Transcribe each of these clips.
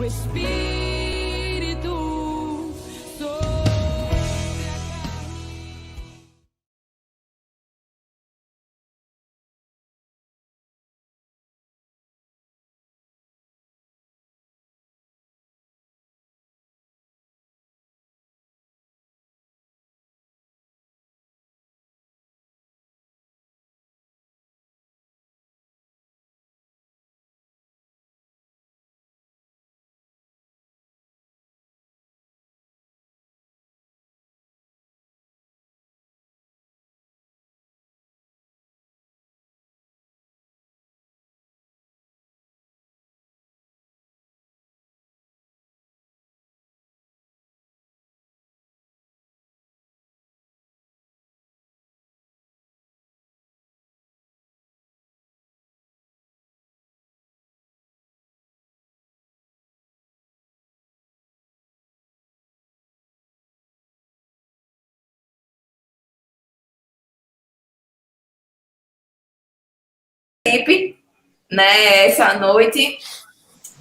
Espírito sobre a carne. Né, essa noite.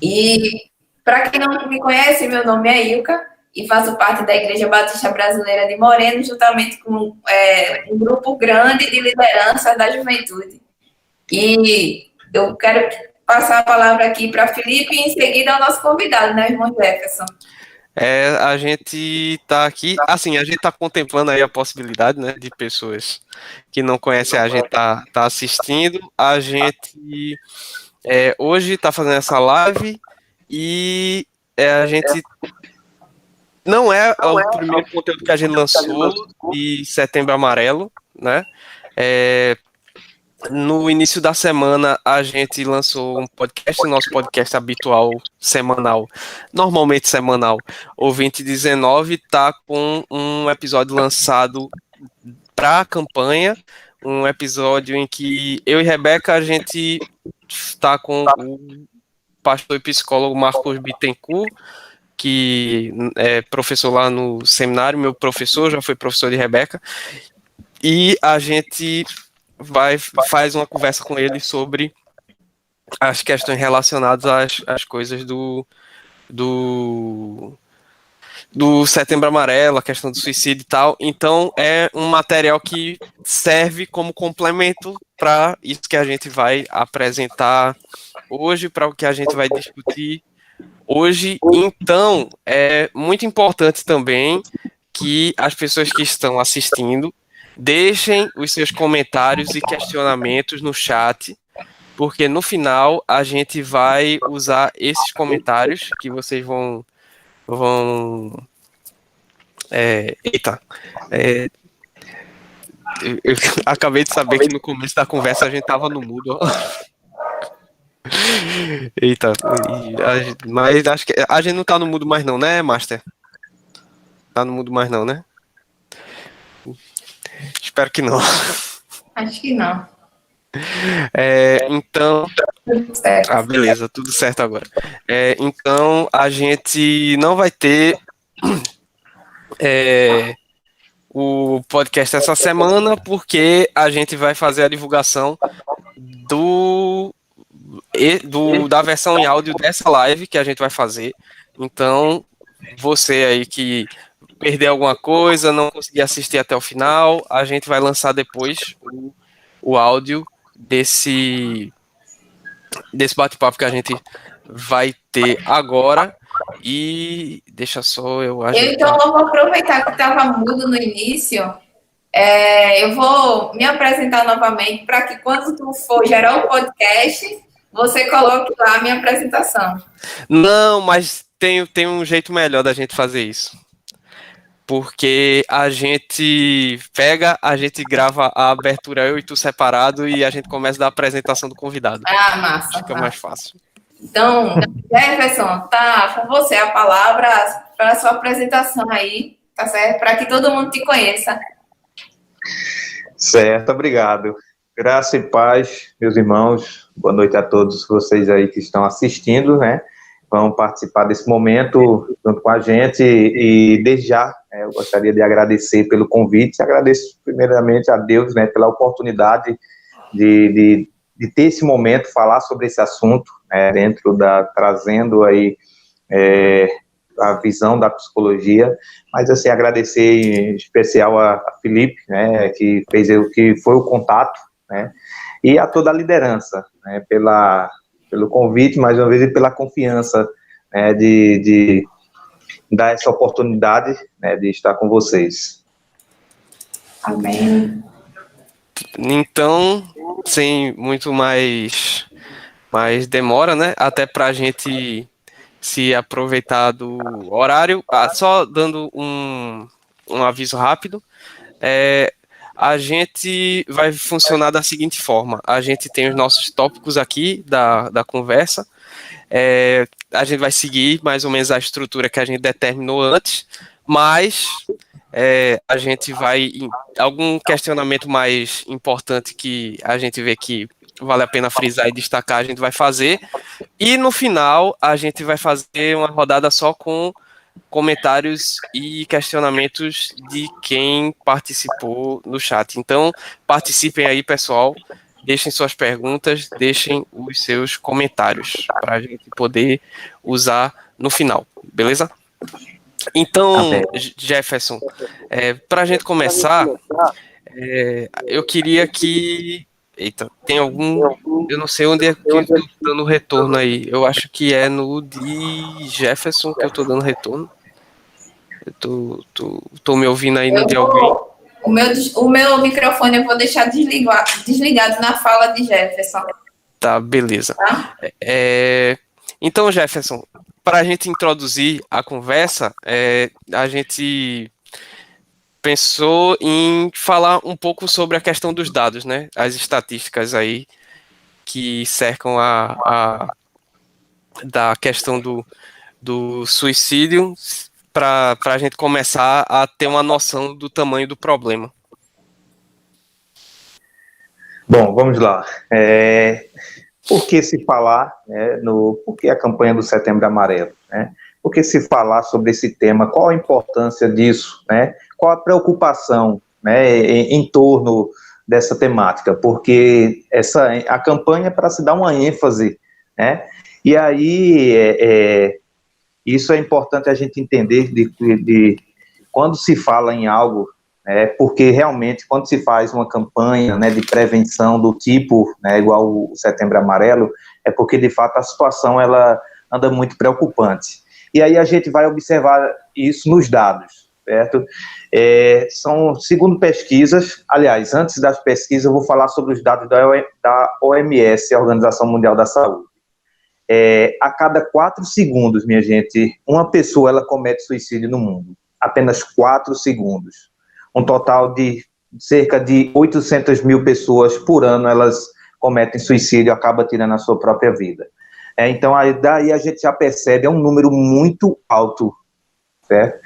E para quem não me conhece, meu nome é Ilka e faço parte da Igreja Batista Brasileira de Moreno, juntamente com um grupo grande de liderança da juventude. E eu quero passar a palavra aqui para Felipe e em seguida ao nosso convidado, né, irmão Jefferson. A gente tá aqui, assim, a gente tá contemplando aí a possibilidade, né, de pessoas que não conhecem a gente tá assistindo. A gente hoje tá fazendo essa live e a gente não é o primeiro conteúdo que a gente lançou de Setembro Amarelo, né? No início da semana, a gente lançou um podcast, o nosso podcast habitual, semanal, normalmente semanal, o 2019, tá com um episódio lançado para a campanha, um episódio em que eu e Rebeca, a gente está com o pastor e psicólogo Marcos Bittencourt, que é professor lá no seminário, meu professor, já foi professor de Rebeca, e a gente faz uma conversa com ele sobre as questões relacionadas às coisas do Setembro Amarelo, a questão do suicídio e tal. Então é um material que serve como complemento para isso que a gente vai apresentar hoje, para o que a gente vai discutir hoje. Então é muito importante também que as pessoas que estão assistindo deixem os seus comentários e questionamentos no chat, porque no final a gente vai usar esses comentários que vocês vão eita, eu acabei de saber que no começo da conversa a gente tava no mudo. Eita, mas acho que a gente não tá no mudo mais não, né, Master? Tá no mudo mais não, né? Espero que não. Acho que não. Então... beleza, tudo certo agora. Então, a gente não vai ter o podcast essa semana, porque a gente vai fazer a divulgação da versão em áudio dessa live que a gente vai fazer. Então, você aí que perder alguma coisa, não conseguir assistir até o final, a gente vai lançar depois o áudio desse bate-papo que a gente vai ter agora. E deixa só eu ajeitar. Então, eu vou aproveitar que estava mudo no início. Eu vou me apresentar novamente para que quando tu for gerar o podcast, você coloque lá a minha apresentação. Não, mas tem um jeito melhor da gente fazer isso. Porque a gente grava a abertura eu e tu separado e a gente começa da apresentação do convidado. Ah, massa. Fica mais fácil. Então, Jefferson, tá com você a palavra para a sua apresentação aí, tá certo? Para que todo mundo te conheça. Certo, obrigado. Graça e paz, meus irmãos. Boa noite a todos vocês aí que estão assistindo, né? Vão participar desse momento junto com a gente e desde já eu gostaria de agradecer pelo convite. Agradeço primeiramente a Deus, né, pela oportunidade de ter esse momento, falar sobre esse assunto, trazendo aí a visão da psicologia, mas assim, agradecer em especial a Felipe, né, que foi o contato, né, e a toda a liderança, né, pelo convite, mais uma vez, e pela confiança, né, de dar essa oportunidade, né, de estar com vocês. Amém. Então, sem muito mais demora, né? Até para a gente se aproveitar do horário. Só dando um aviso rápido. A gente vai funcionar da seguinte forma: a gente tem os nossos tópicos aqui da conversa. A gente vai seguir mais ou menos a estrutura que a gente determinou antes, mas a gente vai algum questionamento mais importante que a gente vê que vale a pena frisar e destacar, a gente vai fazer, e no final a gente vai fazer uma rodada só com comentários e questionamentos de quem participou no chat. Então, participem aí, pessoal, deixem suas perguntas, deixem os seus comentários para a gente poder usar no final, beleza? Então, Jefferson, para a gente começar, eu queria que... Eita, tem algum... Eu não sei onde é que eu estou dando retorno aí. Eu acho que é no de Jefferson que eu estou dando retorno. Eu tô me ouvindo aí no de alguém. O meu microfone eu vou deixar desligado na fala de Jefferson. Tá, beleza. Tá? Então, Jefferson, para a gente introduzir a conversa, a gente pensou em falar um pouco sobre a questão dos dados, né? As estatísticas aí que cercam da questão do suicídio, para a gente começar a ter uma noção do tamanho do problema. Bom, vamos lá. Por que se falar, né, por que a campanha do Setembro Amarelo? Né? Por que se falar sobre esse tema? Qual a importância disso? Né? Qual a preocupação, né, em torno dessa temática? Porque a campanha é para se dar uma ênfase, né? E aí isso é importante a gente entender de quando se fala em algo, porque realmente quando se faz uma campanha, né, de prevenção do tipo, né, igual o Setembro Amarelo, é porque de fato a situação ela anda muito preocupante. E aí a gente vai observar isso nos dados, certo? São, segundo pesquisas, aliás, antes das pesquisas eu vou falar sobre os dados da OMS, a Organização Mundial da Saúde. A cada 4 segundos, minha gente, uma pessoa ela comete suicídio no mundo. Apenas 4 segundos. Um total de cerca de 800 mil pessoas por ano, elas cometem suicídio e acabam tirando a sua própria vida. Então, daí a gente já percebe, é um número muito alto, certo?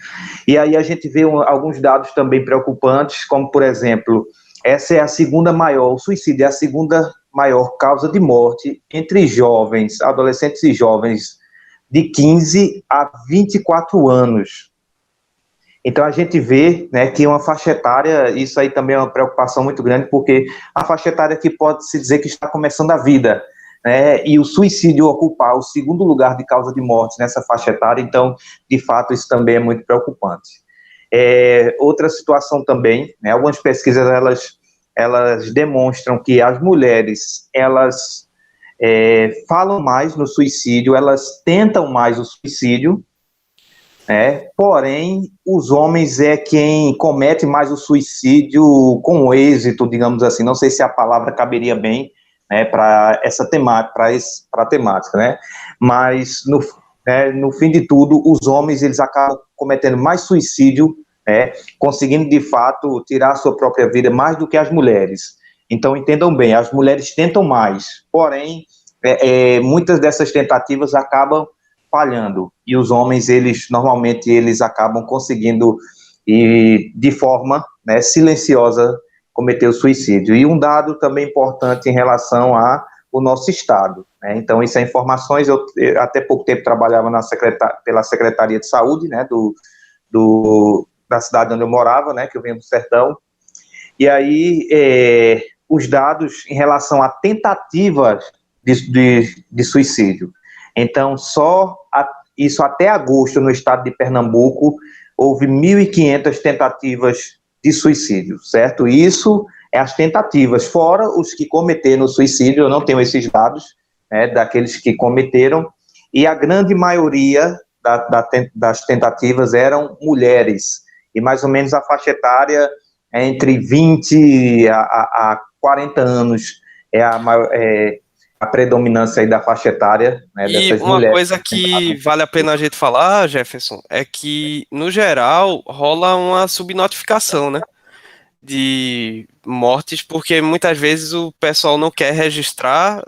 E aí a gente vê alguns dados também preocupantes, como, por exemplo, essa é a segunda maior, o suicídio é a segunda maior causa de morte entre jovens, adolescentes e jovens de 15 a 24 anos. Então a gente vê, né, que uma faixa etária, isso aí também é uma preocupação muito grande, porque a faixa etária que pode-se dizer que está começando a vida, né, e o suicídio ocupar o segundo lugar de causa de morte nessa faixa etária, então, de fato, isso também é muito preocupante. Outra situação também, né, algumas pesquisas, elas demonstram que as mulheres, elas falam mais no suicídio, elas tentam mais o suicídio, porém, os homens é quem comete mais o suicídio com êxito, digamos assim, não sei se a palavra caberia bem, né, para essa temática, para a temática, né, mas no fim de tudo, os homens, eles acabam cometendo mais suicídio, conseguindo de fato tirar a sua própria vida mais do que as mulheres. Então, entendam bem, as mulheres tentam mais, porém, muitas dessas tentativas acabam falhando, e os homens, normalmente, eles acabam conseguindo, e de forma, né, silenciosa, cometer o suicídio. E um dado também importante em relação ao nosso estado, né? Então, isso é informações, eu até pouco tempo trabalhava pela Secretaria de Saúde, né, da cidade onde eu morava, né, que eu venho do sertão, e aí os dados em relação a tentativas de suicídio. Então, só isso até agosto, no estado de Pernambuco, houve 1.500 tentativas de suicídio, certo? Isso é as tentativas, fora os que cometeram suicídio, eu não tenho esses dados, né, daqueles que cometeram, e a grande maioria das tentativas eram mulheres, e mais ou menos a faixa etária é entre 20 a 40 anos, a predominância aí da faixa etária, né, E dessas uma mulheres. coisa que vale a pena a gente falar, Jefferson, é que, no geral, rola uma subnotificação, né, de mortes, porque muitas vezes o pessoal não quer registrar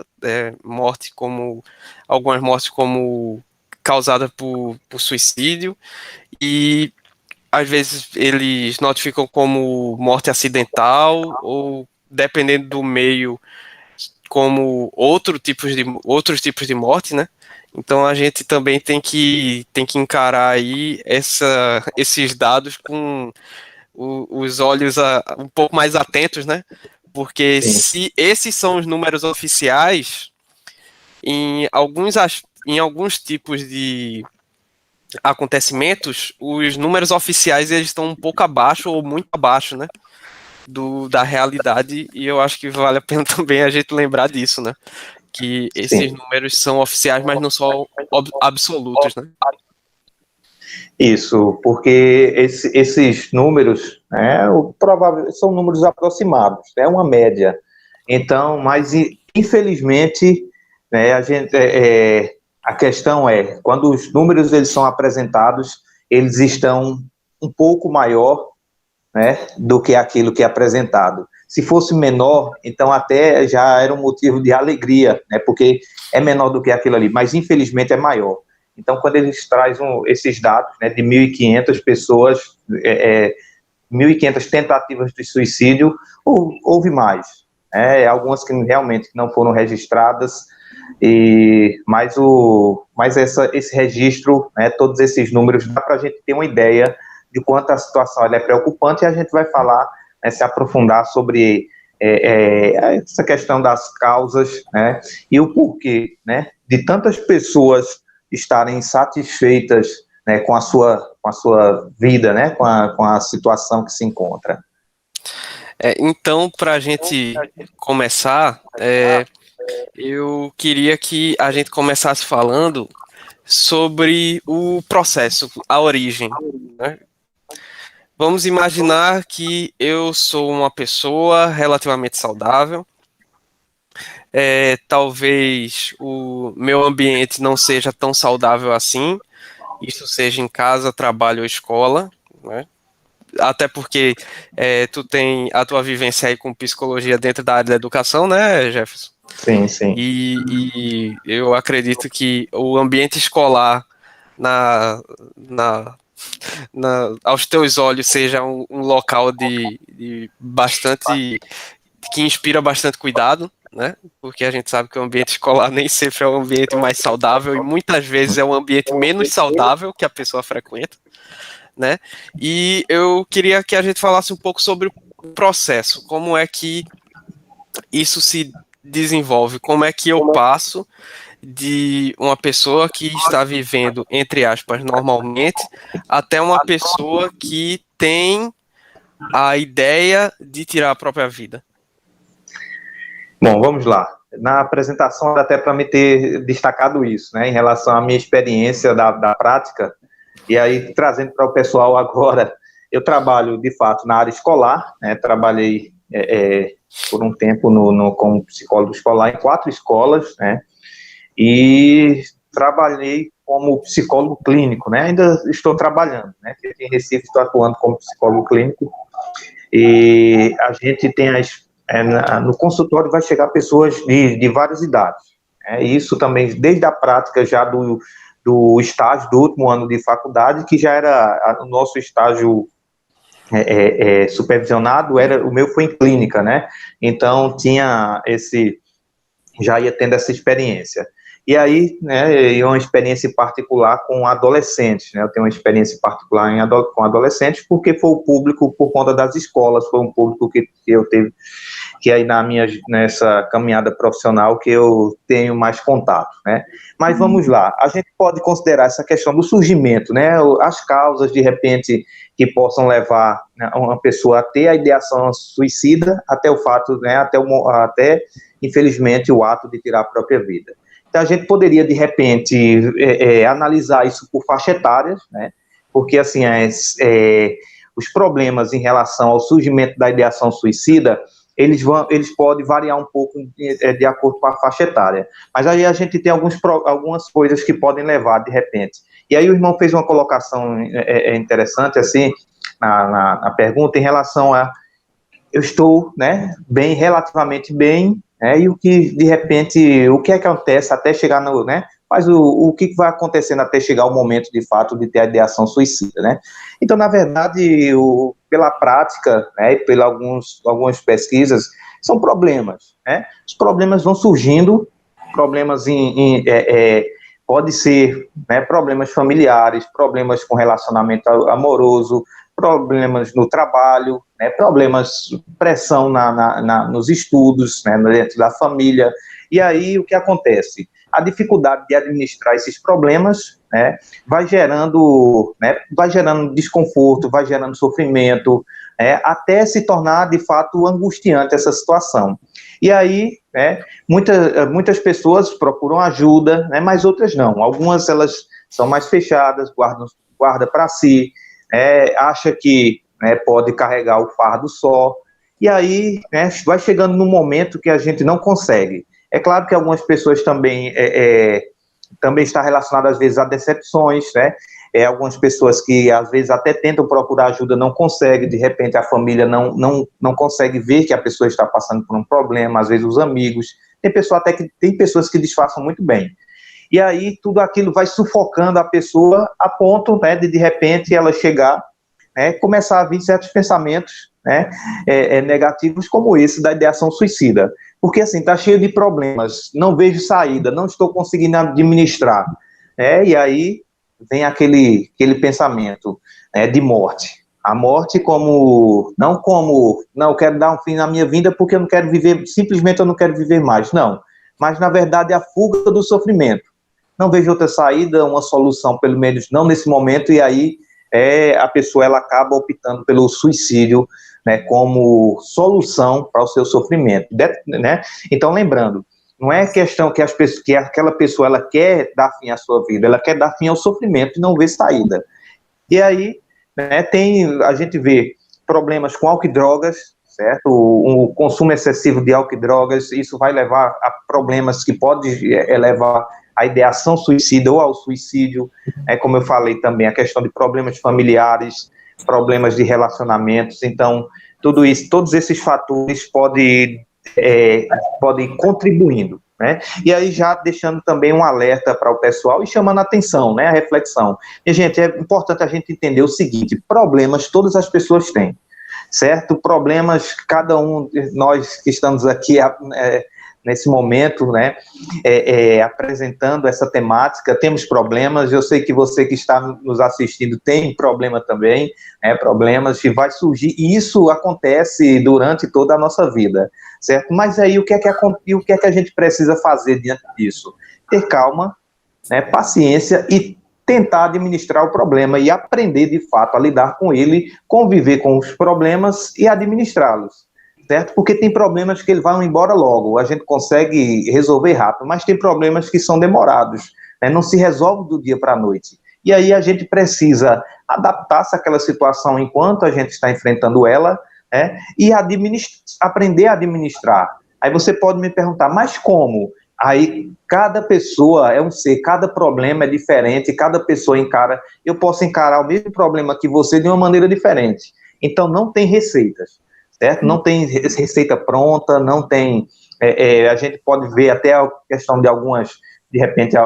algumas mortes como causadas por suicídio, e às vezes eles notificam como morte acidental, ou, dependendo do meio, como outros tipos de morte, né? Então a gente também tem que encarar aí esses dados com os olhos um pouco mais atentos, né? Porque Sim. se esses são os números oficiais, em alguns tipos de acontecimentos, os números oficiais eles estão um pouco abaixo ou muito abaixo, né? Da realidade, e eu acho que vale a pena também a gente lembrar disso, né? Que esses Sim. números são oficiais, mas não são absolutos, né? Isso, porque esses números, né, são números aproximados, é uma média. Então, mas infelizmente, né, a questão é, quando os números eles são apresentados, eles estão um pouco maior, né, do que aquilo que é apresentado. Se fosse menor, então até já era um motivo de alegria, né, porque é menor do que aquilo ali, mas infelizmente é maior. Então, quando eles trazem esses dados, né, de 1.500 pessoas, 1.500 tentativas de suicídio, houve mais. Algumas que realmente não foram registradas, mas esse registro, né, todos esses números, dá para a gente ter uma ideia de quanto a situação é preocupante, e a gente vai falar, né, se aprofundar sobre essa questão das causas, né, e o porquê, né, de tantas pessoas estarem insatisfeitas, né, com a sua vida, né, com a situação que se encontra. Então, para a gente começar, eu queria que a gente começasse falando sobre o processo, a origem, né? Vamos imaginar que eu sou uma pessoa relativamente saudável. Talvez o meu ambiente não seja tão saudável assim, isso seja em casa, trabalho ou escola, né? Até porque tu tem a tua vivência aí com psicologia dentro da área da educação, né, Jefferson? Sim, sim. E eu acredito que o ambiente escolar aos teus olhos seja um local de bastante, que inspira bastante cuidado, né? Porque a gente sabe que o ambiente escolar nem sempre é o ambiente mais saudável, e muitas vezes é o ambiente menos saudável que a pessoa frequenta, né? E eu queria que a gente falasse um pouco sobre o processo, como é que isso se desenvolve, como é que eu passo de uma pessoa que está vivendo, entre aspas, normalmente, até uma pessoa que tem a ideia de tirar a própria vida. Bom, vamos lá. Na apresentação, até para me ter destacado isso, né, em relação à minha experiência da prática, e aí trazendo para o pessoal agora, eu trabalho, de fato, na área escolar, né, trabalhei por um tempo como psicólogo escolar em 4 escolas, né, e trabalhei como psicólogo clínico, né, ainda estou trabalhando, né, aqui em Recife estou atuando como psicólogo clínico, e a gente tem no consultório vai chegar pessoas de várias idades, né, e isso também desde a prática já do estágio do último ano de faculdade, que já era o nosso estágio supervisionado, o meu foi em clínica, né, então já ia tendo essa experiência. E aí, né, uma experiência particular com adolescentes, né, eu tenho uma experiência particular com adolescentes, porque foi o público, por conta das escolas, foi um público que eu tive. que aí nessa caminhada profissional que eu tenho mais contato, né? Mas vamos lá, a gente pode considerar essa questão do surgimento, né? As causas, de repente, que possam levar, né, uma pessoa a ter a ideação suicida, até o fato, né, até, infelizmente, o ato de tirar a própria vida. Então, a gente poderia, de repente, analisar isso por faixa etária, né? Porque, assim, os problemas em relação ao surgimento da ideação suicida, eles podem variar um pouco de acordo com a faixa etária. Mas aí a gente tem algumas coisas que podem levar, de repente. E aí o irmão fez uma colocação interessante, assim, na pergunta, em relação a eu estou, né, bem, relativamente bem, né, e o que, de repente, o que acontece até chegar no, né, mas o que vai acontecendo até chegar o momento, de fato, de ter a ideação suicida, né? Então, na verdade, pela prática, né, e por algumas pesquisas, são problemas, né? Os problemas vão surgindo, problemas pode ser, né, problemas familiares, problemas com relacionamento amoroso, problemas no trabalho, né, problemas, pressão nos estudos, né, dentro da família. E aí, o que acontece? A dificuldade de administrar esses problemas, né, vai gerando desconforto, vai gerando sofrimento, até se tornar, de fato, angustiante essa situação. E aí, né, muitas pessoas procuram ajuda, né, mas outras não. Algumas, elas são mais fechadas, guarda para si, acha que, né, pode carregar o fardo só, e aí, né, vai chegando num momento que a gente não consegue. É claro que algumas pessoas também está relacionado, às vezes, a decepções, né? Algumas pessoas que, às vezes, até tentam procurar ajuda, não conseguem, de repente, a família não consegue ver que a pessoa está passando por um problema, às vezes, os amigos. Tem pessoas que disfarçam muito bem. E aí, tudo aquilo vai sufocando a pessoa a ponto, né, de repente, ela chegar, né, começar a vir certos pensamentos, né, negativos, como esse da ideação suicida. Porque, assim, está cheio de problemas, não vejo saída, não estou conseguindo administrar. E aí vem aquele pensamento, de morte. A morte não, eu quero dar um fim na minha vida porque eu não quero viver, simplesmente eu não quero viver mais. Não, mas, na verdade, é a fuga do sofrimento. Não vejo outra saída, uma solução, pelo menos não nesse momento, e aí a pessoa ela acaba optando pelo suicídio, né, como solução para o seu sofrimento, né? Então, lembrando, não é questão que aquela pessoa ela quer dar fim à sua vida, ela quer dar fim ao sofrimento e não vê saída. E aí, né, a gente vê problemas com álcool e drogas, certo? O consumo excessivo de álcool e drogas, isso vai levar a problemas que podem levar à ideação suicida ou ao suicídio, como eu falei também, a questão de problemas familiares, problemas de relacionamentos. Então, tudo isso, todos esses fatores podem ir contribuindo, né? E aí já deixando também um alerta para o pessoal e chamando a atenção, né, a reflexão. E, gente, é importante a gente entender o seguinte: problemas todas as pessoas têm, certo? Problemas, cada um de nós que estamos aqui nesse momento, né, apresentando essa temática, temos problemas. Eu sei que você que está nos assistindo tem problema também, problemas que vai surgir, e isso acontece durante toda a nossa vida, certo? Mas aí o que é que a gente precisa fazer diante disso? Ter calma, né, paciência e tentar administrar o problema e aprender, de fato, a lidar com ele, conviver com os problemas e administrá-los. Certo? Porque tem problemas que eles vão embora logo, a gente consegue resolver rápido, mas tem problemas que são demorados, né? Não se resolve do dia para a noite. E aí a gente precisa adaptar-se àquela situação enquanto a gente está enfrentando ela, né? E aprender a administrar. Aí você pode me perguntar, mas como? Aí cada pessoa é um ser, cada problema é diferente, cada pessoa eu posso encarar o mesmo problema que você de uma maneira diferente. Então não tem receitas. Certo? Não tem receita pronta, não tem... a gente pode ver até a questão de algumas, de repente,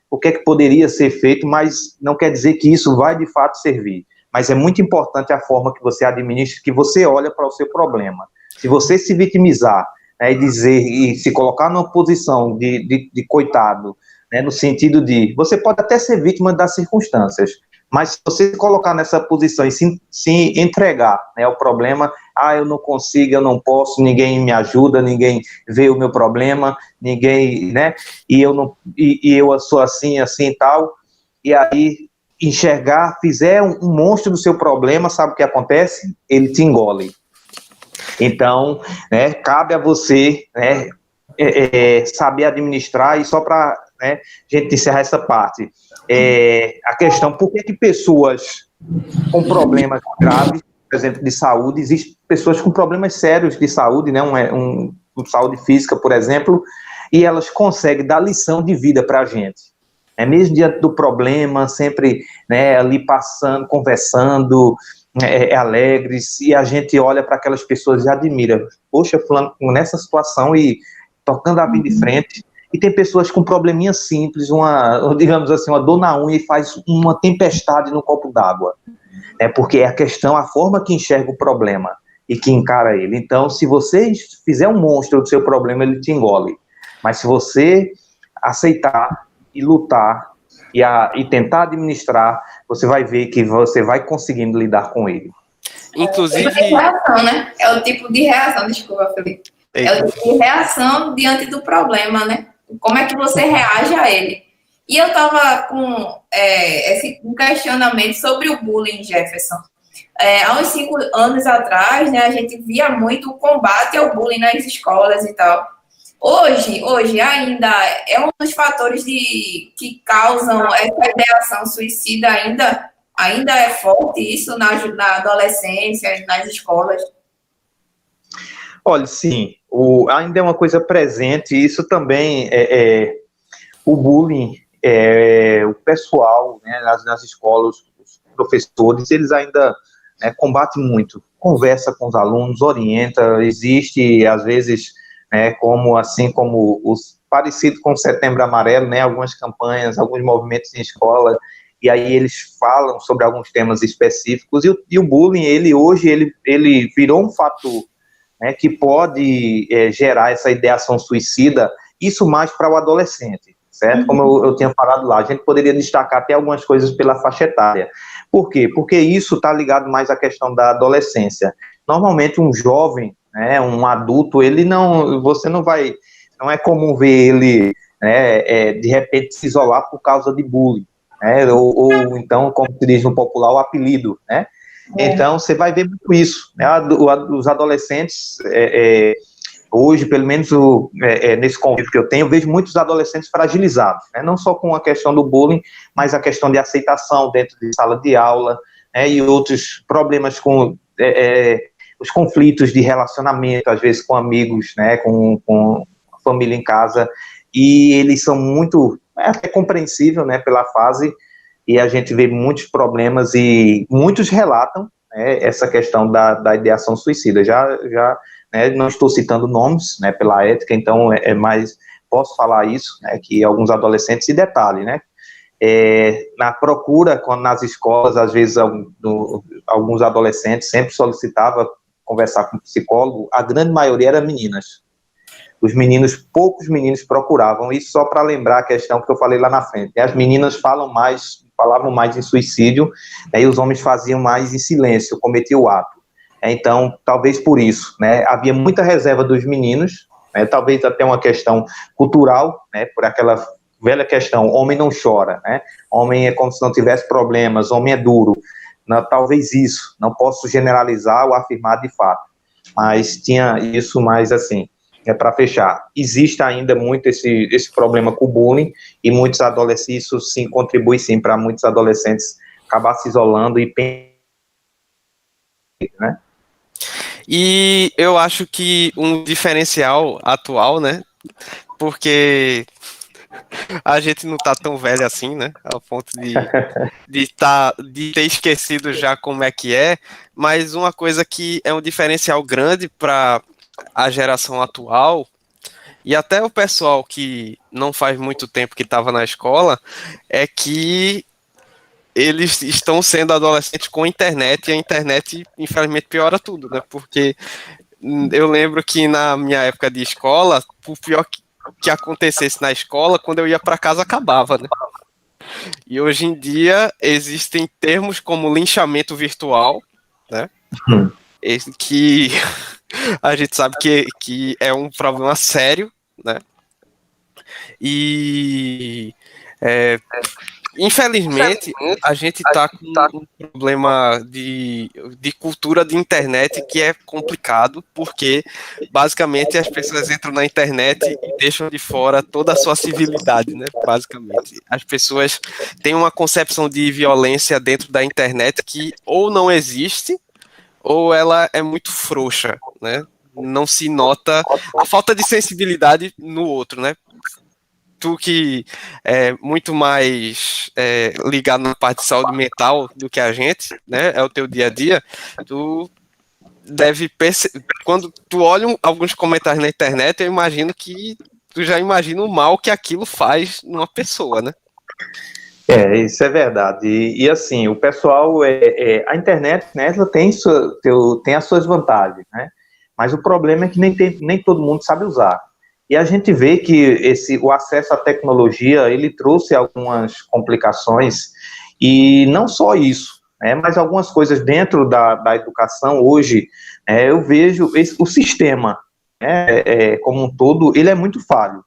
o que é que poderia ser feito, mas não quer dizer que isso vai, de fato, servir. Mas é muito importante a forma que você administra, que você olha para o seu problema. Se você se vitimizar, né, e se colocar numa posição de coitado, né, no sentido de... Você pode até ser vítima das circunstâncias, Mas se você se colocar nessa posição e se entregar, né, ao problema, eu não consigo, eu não posso, ninguém me ajuda, ninguém vê o meu problema, ninguém, né, e eu sou assim, assim e tal, e aí enxergar, fizer um monstro do seu problema, sabe o que acontece? Ele te engole. Então, né, cabe a você, né, saber administrar, e só para, né, a gente encerrar essa parte, a questão, por que pessoas com problemas graves, por exemplo, de saúde, existem pessoas com problemas sérios de saúde, né, saúde física, por exemplo, e elas conseguem dar lição de vida para a gente. Mesmo diante do problema, sempre, né, ali passando, conversando, alegres, e a gente olha para aquelas pessoas e admira. Poxa, fulano nessa situação e tocando a vida de frente. E tem pessoas com probleminha simples, digamos assim, uma dor na unha e faz uma tempestade no copo d'água. Porque é a questão, a forma que enxerga o problema e que encara ele. Então, se você fizer um monstro do seu problema, ele te engole. Mas se você aceitar e lutar e tentar administrar, você vai ver que você vai conseguindo lidar com ele. Inclusive... É reação, né? É o tipo de reação, desculpa, Felipe. É o tipo de reação diante do problema, né? Como é que você reage a ele? E eu estava com um questionamento sobre o bullying, Jefferson. Há uns 5 anos atrás, né, a gente via muito o combate ao bullying nas escolas e tal. Hoje ainda é um dos fatores que causam essa ideação suicida, ainda é forte isso na adolescência, nas escolas. Olha, sim, ainda é uma coisa presente, isso também o bullying, o pessoal, né, nas escolas, os professores, eles ainda combatem muito, conversa com os alunos, orienta, existe, às vezes, assim como parecido com o Setembro Amarelo, né, algumas campanhas, alguns movimentos em escola, e aí eles falam sobre alguns temas específicos, e o bullying, ele virou um fator, né, que pode gerar essa ideação suicida, isso mais para o adolescente, certo? Como eu tinha falado lá, a gente poderia destacar até algumas coisas pela faixa etária. Por quê? Porque isso está ligado mais à questão da adolescência. Normalmente um jovem, né, um adulto, não é comum ver ele, né, de repente se isolar por causa de bullying, né, ou então, como se diz no popular, o apelido, né? Então, você vai ver muito isso, né? Os adolescentes, hoje, pelo menos nesse convívio que eu tenho, eu vejo muitos adolescentes fragilizados, né? Não só com a questão do bullying, mas a questão de aceitação dentro de sala de aula, né? E outros problemas com os conflitos de relacionamento, às vezes com amigos, né? Com a família em casa, e eles são muito, até compreensível, né? Pela fase, e a gente vê muitos problemas e muitos relatam, né, essa questão da ideação suicida. Já né, não estou citando nomes, né, pela ética, então mais posso falar isso, né, que alguns adolescentes, e detalhe, né, na procura, quando nas escolas, às vezes alguns adolescentes sempre solicitavam conversar com um psicólogo, a grande maioria era meninas. Poucos meninos procuravam, isso só para lembrar a questão que eu falei lá na frente. As meninas falavam mais em suicídio, né, e os homens faziam mais em silêncio, cometiam o ato. Então, talvez por isso, né, havia muita reserva dos meninos, né, talvez até uma questão cultural, né, por aquela velha questão, homem não chora, né, homem é como se não tivesse problemas, homem é duro. Não, talvez isso, não posso generalizar ou afirmar de fato, mas tinha isso mais assim. Para fechar, existe ainda muito esse problema com o bullying, e muitos adolescentes, isso sim contribui sim para muitos adolescentes acabar se isolando né? E eu acho que um diferencial atual, né, porque a gente não tá tão velho assim, né, ao ponto de ter esquecido já como é que é, mas uma coisa que é um diferencial grande para a geração atual, e até o pessoal que não faz muito tempo que estava na escola, é que eles estão sendo adolescentes com internet, e a internet, infelizmente, piora tudo, né? Porque eu lembro que na minha época de escola, o pior que acontecesse na escola, quando eu ia para casa, acabava, né? E hoje em dia existem termos como linchamento virtual, né? Que a gente sabe que é um problema sério, né? E infelizmente a gente está com um problema de cultura de internet que é complicado, porque basicamente as pessoas entram na internet e deixam de fora toda a sua civilidade, né? Basicamente, as pessoas têm uma concepção de violência dentro da internet que ou não existe, ou ela é muito frouxa, né? Não se nota a falta de sensibilidade no outro, né? Tu que é muito mais ligado na parte de saúde mental do que a gente, né? É o teu dia a dia. Tu deve perceber. Quando tu olha alguns comentários na internet, eu imagino que tu já imagina o mal que aquilo faz numa pessoa, né? Isso é verdade. E assim, o pessoal, a internet, né, ela tem as suas vantagens, né? Mas o problema é que nem todo mundo sabe usar. E a gente vê que o acesso à tecnologia, ele trouxe algumas complicações, e não só isso, né, mas algumas coisas dentro da educação hoje, eu vejo o sistema, né, como um todo, ele é muito falho,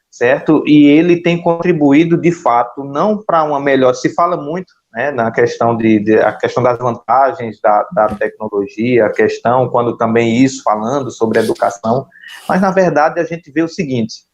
certo? E ele tem contribuído, de fato, não para uma melhor, se fala muito, né, na questão a questão das vantagens da tecnologia, a questão, quando também isso, falando sobre educação, mas, na verdade, a gente vê o seguinte,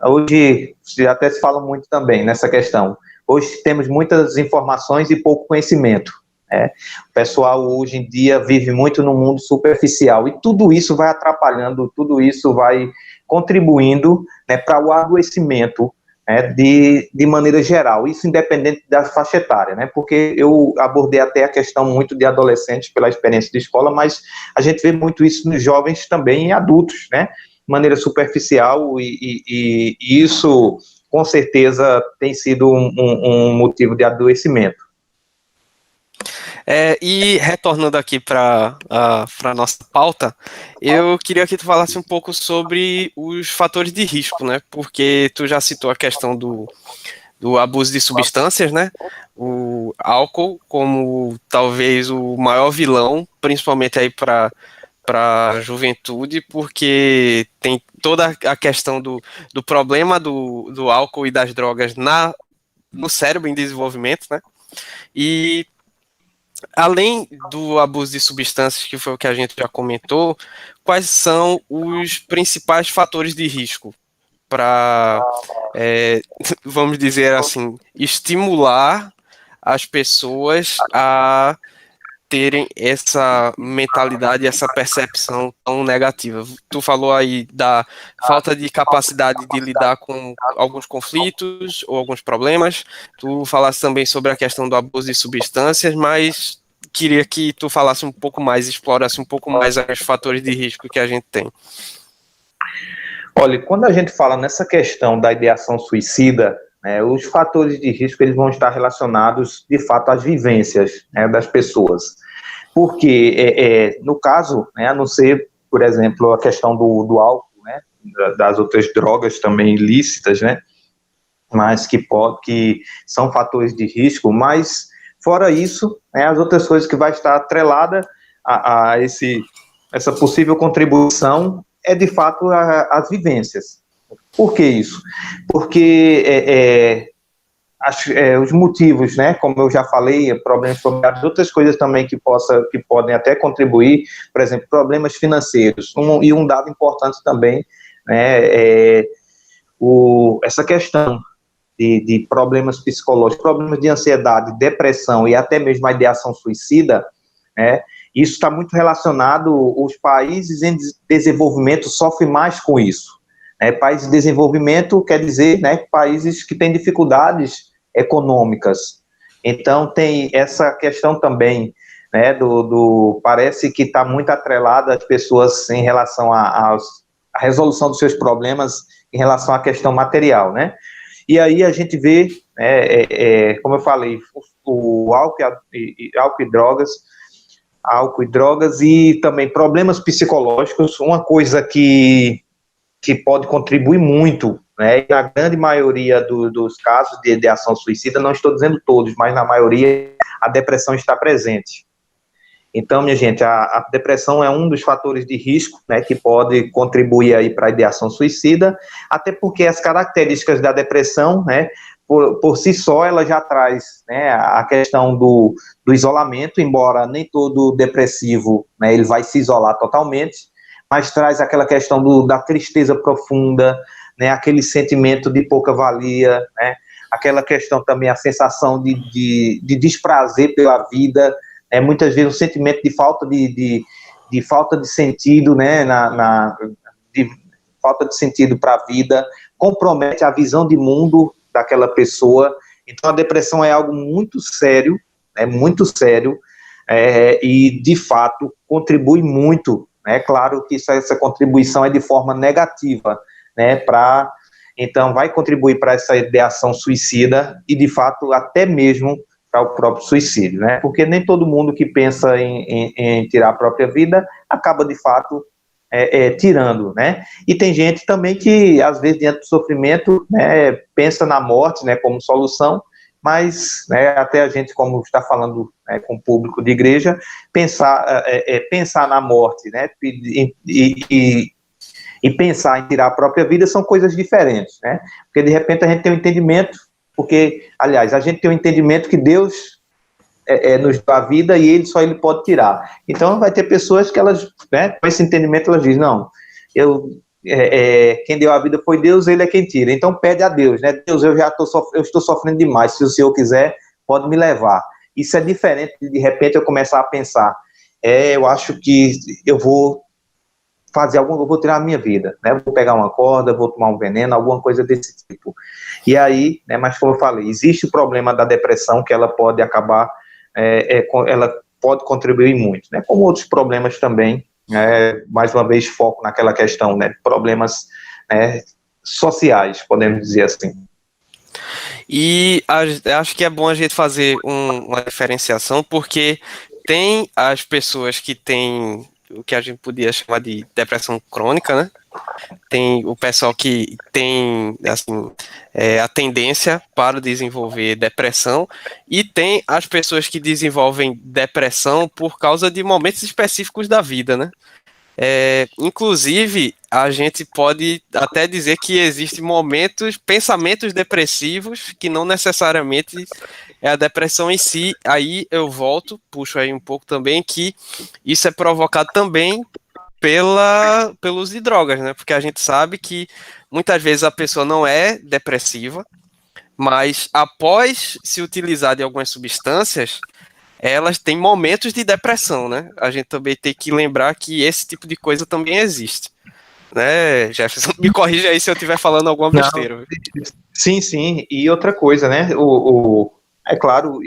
hoje, até se fala muito também nessa questão, hoje temos muitas informações e pouco conhecimento, o pessoal hoje em dia vive muito no mundo superficial, e tudo isso vai atrapalhando, tudo isso vai contribuindo, né, para o adoecimento, de maneira geral, isso independente da faixa etária, né, porque eu abordei até a questão muito de adolescentes pela experiência de escola, mas a gente vê muito isso nos jovens também e adultos, né, de maneira superficial, e isso, com certeza, tem sido um motivo de adoecimento. E retornando aqui para a nossa pauta, eu queria que tu falasse um pouco sobre os fatores de risco, né? Porque tu já citou a questão do abuso de substâncias, né? O álcool como talvez o maior vilão, principalmente aí para a juventude, porque tem toda a questão do problema do álcool e das drogas no cérebro em desenvolvimento, né? E além do abuso de substâncias, que foi o que a gente já comentou, quais são os principais fatores de risco para, vamos dizer assim, estimular as pessoas a terem essa mentalidade, essa percepção tão negativa? Tu falou aí da falta de capacidade de lidar com alguns conflitos ou alguns problemas, tu falaste também sobre a questão do abuso de substâncias, mas queria que tu falasse um pouco mais, explorasse um pouco mais os fatores de risco que a gente tem. Olha, quando a gente fala nessa questão da ideação suicida, os fatores de risco eles vão estar relacionados, de fato, às vivências, das pessoas. Porque, no caso, a não ser, por exemplo, a questão do álcool, das outras drogas também ilícitas, mas que são fatores de risco, mas, fora isso, as outras coisas que vai estar atrelada a essa possível contribuição de fato, as vivências. Por que isso? Porque os motivos, como eu já falei, problemas familiares, outras coisas também que podem até contribuir, por exemplo, problemas financeiros, e um dado importante também, essa questão de problemas psicológicos, problemas de ansiedade, depressão e até mesmo a ideação suicida, isso está muito relacionado, os países em desenvolvimento sofrem mais com isso. Países de desenvolvimento quer dizer países que têm dificuldades econômicas. Então, tem essa questão também, parece que está muito atrelada às pessoas em relação à resolução dos seus problemas em relação à questão material, E aí a gente vê, como eu falei, o álcool e drogas e também problemas psicológicos, uma coisa que pode contribuir muito né, e na grande maioria dos casos de ideação suicida, não estou dizendo todos, mas na maioria a depressão está presente. Então, minha gente, a depressão é um dos fatores de risco, né, que pode contribuir aí para a ideação suicida, até porque as características da depressão, né, por si só, ela já traz, né, a questão do isolamento, embora nem todo depressivo, né, ele vai se isolar totalmente, mas traz aquela questão da tristeza profunda, né, aquele sentimento de pouca valia, né, aquela questão também, a sensação de desprazer pela vida, muitas vezes um sentimento de falta de falta de sentido, né, de falta de sentido para a vida, compromete a visão de mundo daquela pessoa. Então a depressão é algo muito sério, e de fato contribui muito, né, claro que essa contribuição é de forma negativa, né, então vai contribuir para essa ideação suicida e de fato até mesmo para o próprio suicídio, né? Porque nem todo mundo que pensa em tirar a própria vida acaba, de fato, tirando, né? E tem gente também que, às vezes, diante do sofrimento, né, pensa na morte, né, como solução, mas, né, até a gente, como está falando, né, com o público de igreja, pensar na morte, né, e pensar em tirar a própria vida são coisas diferentes, né? Porque, de repente, a gente tem um entendimento. Porque, aliás, a gente tem um entendimento que Deus nos dá a vida e ele pode tirar. Então, vai ter pessoas que elas, né, com esse entendimento, elas dizem, não, quem deu a vida foi Deus, ele é quem tira. Então, pede a Deus, né? Deus, eu estou sofrendo demais, se o Senhor quiser, pode me levar. Isso é diferente de repente, eu começar a pensar, eu acho que eu vou eu vou tirar a minha vida, né? Vou pegar uma corda, vou tomar um veneno, alguma coisa desse tipo. E aí, né, mas como eu falei, existe o problema da depressão, que ela pode acabar, ela pode contribuir muito, né? Como outros problemas também, mais uma vez foco naquela questão, né? Problemas, né, sociais, podemos dizer assim. E acho que é bom a gente fazer uma diferenciação, porque tem as pessoas que têm o que a gente podia chamar de depressão crônica, né? Tem o pessoal que tem, assim, a tendência para desenvolver depressão, e tem as pessoas que desenvolvem depressão por causa de momentos específicos da vida, né? Inclusive, a gente pode até dizer que existem pensamentos depressivos que não necessariamente é a depressão em si. Aí eu puxo aí um pouco também que isso é provocado também pelo uso de drogas, né? Porque a gente sabe que muitas vezes a pessoa não é depressiva, mas após se utilizar de algumas substâncias, elas têm momentos de depressão, né? A gente também tem que lembrar que esse tipo de coisa também existe, né, Jefferson? Me corrija aí se eu estiver falando alguma besteira. Não. Sim, e outra coisa, né, é claro,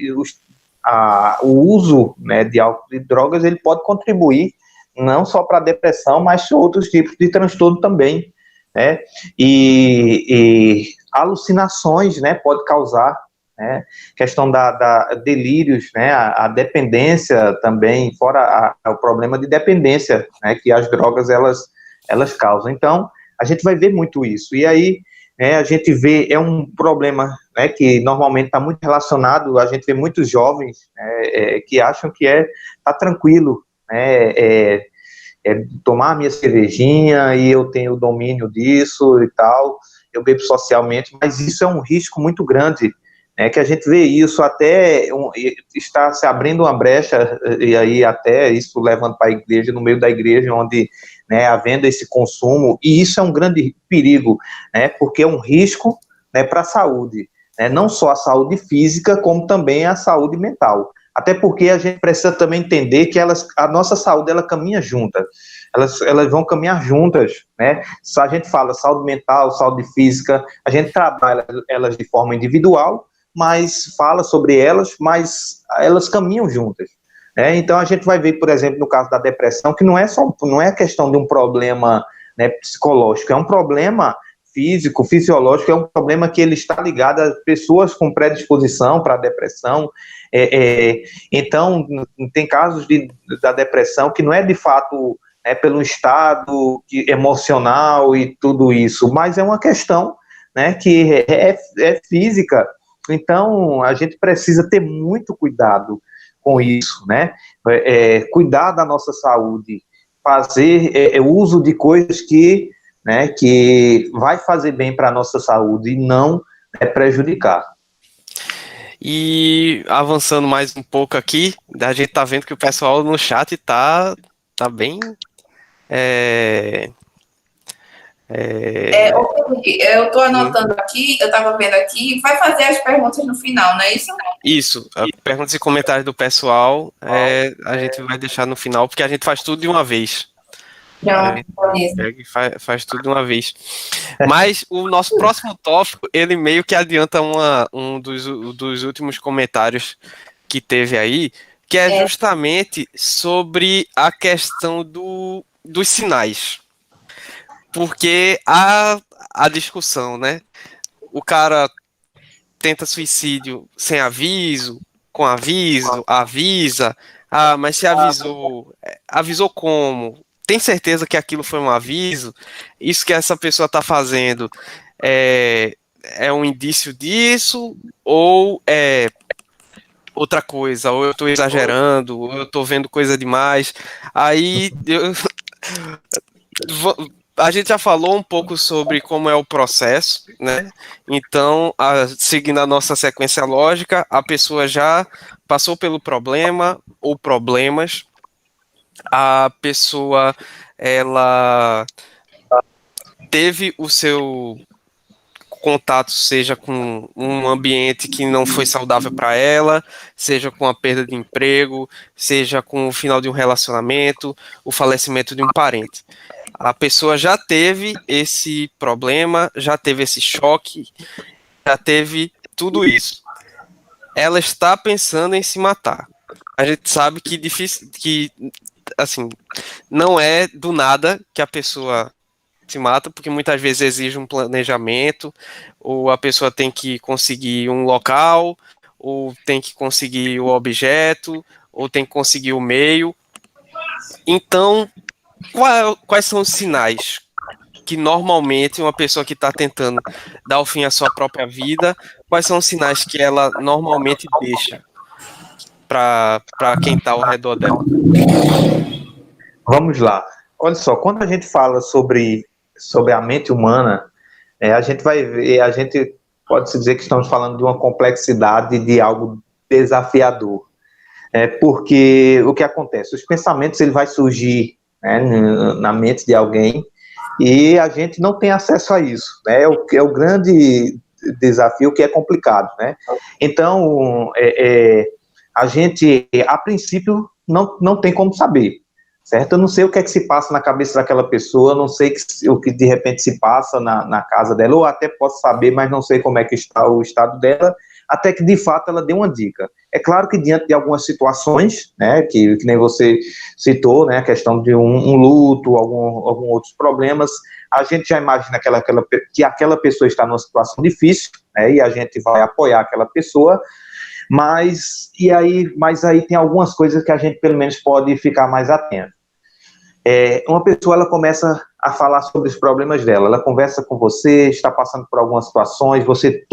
o uso, né, de álcool e drogas, ele pode contribuir não só para a depressão, mas outros tipos de transtorno também, né, e alucinações, né, pode causar, né, questão da delírios, né, a dependência também, fora o problema de dependência, né, que as drogas, elas causam. Então, a gente vai ver muito isso, e aí, a gente vê, é um problema, né, que normalmente está muito relacionado, a gente vê muitos jovens, que acham que tá tranquilo, né, tomar a minha cervejinha e eu tenho o domínio disso e tal, eu bebo socialmente, mas isso é um risco muito grande, que a gente vê isso até está se abrindo uma brecha, e aí até isso levando para a igreja, no meio da igreja, onde, né, havendo esse consumo, e isso é um grande perigo, né, porque é um risco, né, para a saúde, né, não só a saúde física, como também a saúde mental, até porque a gente precisa também entender que a nossa saúde, ela caminha junta, elas vão caminhar juntas, né, se a gente fala saúde mental, saúde física, a gente trabalha elas de forma individual, mas fala sobre elas, mas elas caminham juntas. Então, a gente vai ver, por exemplo, no caso da depressão, que não é questão de um problema, né, psicológico, é um problema físico, fisiológico, é um problema que ele está ligado a pessoas com predisposição para a depressão. Então, tem casos da depressão que não é de fato pelo estado emocional e tudo isso, mas é uma questão, né, que é física. Então, a gente precisa ter muito cuidado com isso, né? Cuidar da nossa saúde, fazer uso de coisas que, né, que vai fazer bem para a nossa saúde e não prejudicar. E avançando mais um pouco aqui, a gente tá vendo que o pessoal no chat tá bem. Eu tô anotando aqui, eu tava vendo aqui, vai fazer as perguntas no final, não é isso? Isso, perguntas e comentários do pessoal, a gente vai deixar no final, porque a gente faz tudo de uma vez. A gente pega e faz tudo de uma vez. Mas o nosso próximo tópico, ele meio que adianta um dos últimos comentários que teve aí, que é justamente sobre a questão dos sinais. Porque a discussão, né? O cara tenta suicídio sem aviso, com aviso, avisa. Ah, mas se avisou como? Tem certeza que aquilo foi um aviso? Isso que essa pessoa está fazendo é um indício disso? Ou é outra coisa? Ou eu estou exagerando? Ou eu estou vendo coisa demais? Aí a gente já falou um pouco sobre como é o processo, né? Então, seguindo a nossa sequência lógica, a pessoa já passou pelo problema ou problemas, a pessoa ela teve o seu contato, seja com um ambiente que não foi saudável para ela, seja com a perda de emprego, seja com o final de um relacionamento, o falecimento de um parente. A pessoa já teve esse problema, já teve esse choque, já teve tudo isso. Ela está pensando em se matar. A gente sabe que difícil, que assim, não é do nada que a pessoa se mata, porque muitas vezes exige um planejamento, ou a pessoa tem que conseguir um local, ou tem que conseguir o objeto, ou tem que conseguir o meio. Então, quais são os sinais que normalmente uma pessoa que está tentando dar o fim à sua própria vida, quais são os sinais que ela normalmente deixa para quem está ao redor dela? Vamos lá. Olha só, quando a gente fala sobre a mente humana, a gente vai ver, a gente pode-se dizer que estamos falando de uma complexidade, de algo desafiador. Porque o que acontece? Os pensamentos, ele vai surgir, né, na mente de alguém e a gente não tem acesso a isso, né? É o grande desafio, que é complicado, né? Então, a gente, a princípio, não tem como saber, certo? Eu não sei o que é que se passa na cabeça daquela pessoa, não sei o que de repente se passa na casa dela, ou até posso saber, mas não sei como é que está o estado dela, até que de fato ela dê uma dica. É claro que diante de algumas situações, né, que nem você citou, né, a questão de um luto, algum outros problemas, a gente já imagina que aquela pessoa está numa situação difícil, né, e a gente vai apoiar aquela pessoa, mas aí tem algumas coisas que a gente pelo menos pode ficar mais atento. Uma pessoa, ela começa a falar sobre os problemas dela, ela conversa com você, está passando por algumas situações, você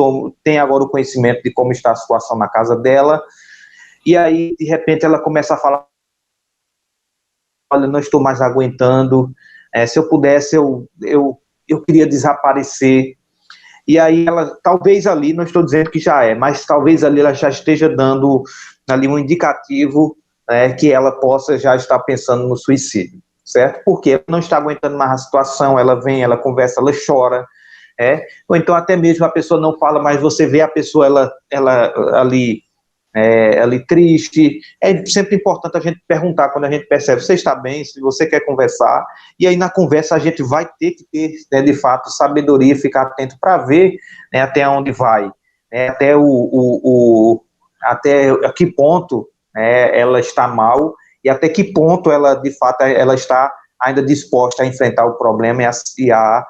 tem agora o conhecimento de como está a situação na casa dela, e aí, de repente, ela começa a falar: olha, não estou mais aguentando, se eu pudesse, eu queria desaparecer. E aí, ela, talvez ali, não estou dizendo que já mas talvez ali ela já esteja dando ali um indicativo, que ela possa já estar pensando no suicídio. Certo? Porque ela não está aguentando mais a situação, ela vem, ela conversa, ela chora, ou então até mesmo a pessoa não fala, mas você vê a pessoa ela ali triste. É sempre importante a gente perguntar quando a gente percebe: você está bem, se você quer conversar, e aí na conversa a gente vai ter que ter, né, de fato, sabedoria, ficar atento para ver, né, até onde vai, até até que ponto, ela está mal, e até que ponto ela, de fato, ela está ainda disposta a enfrentar o problema e a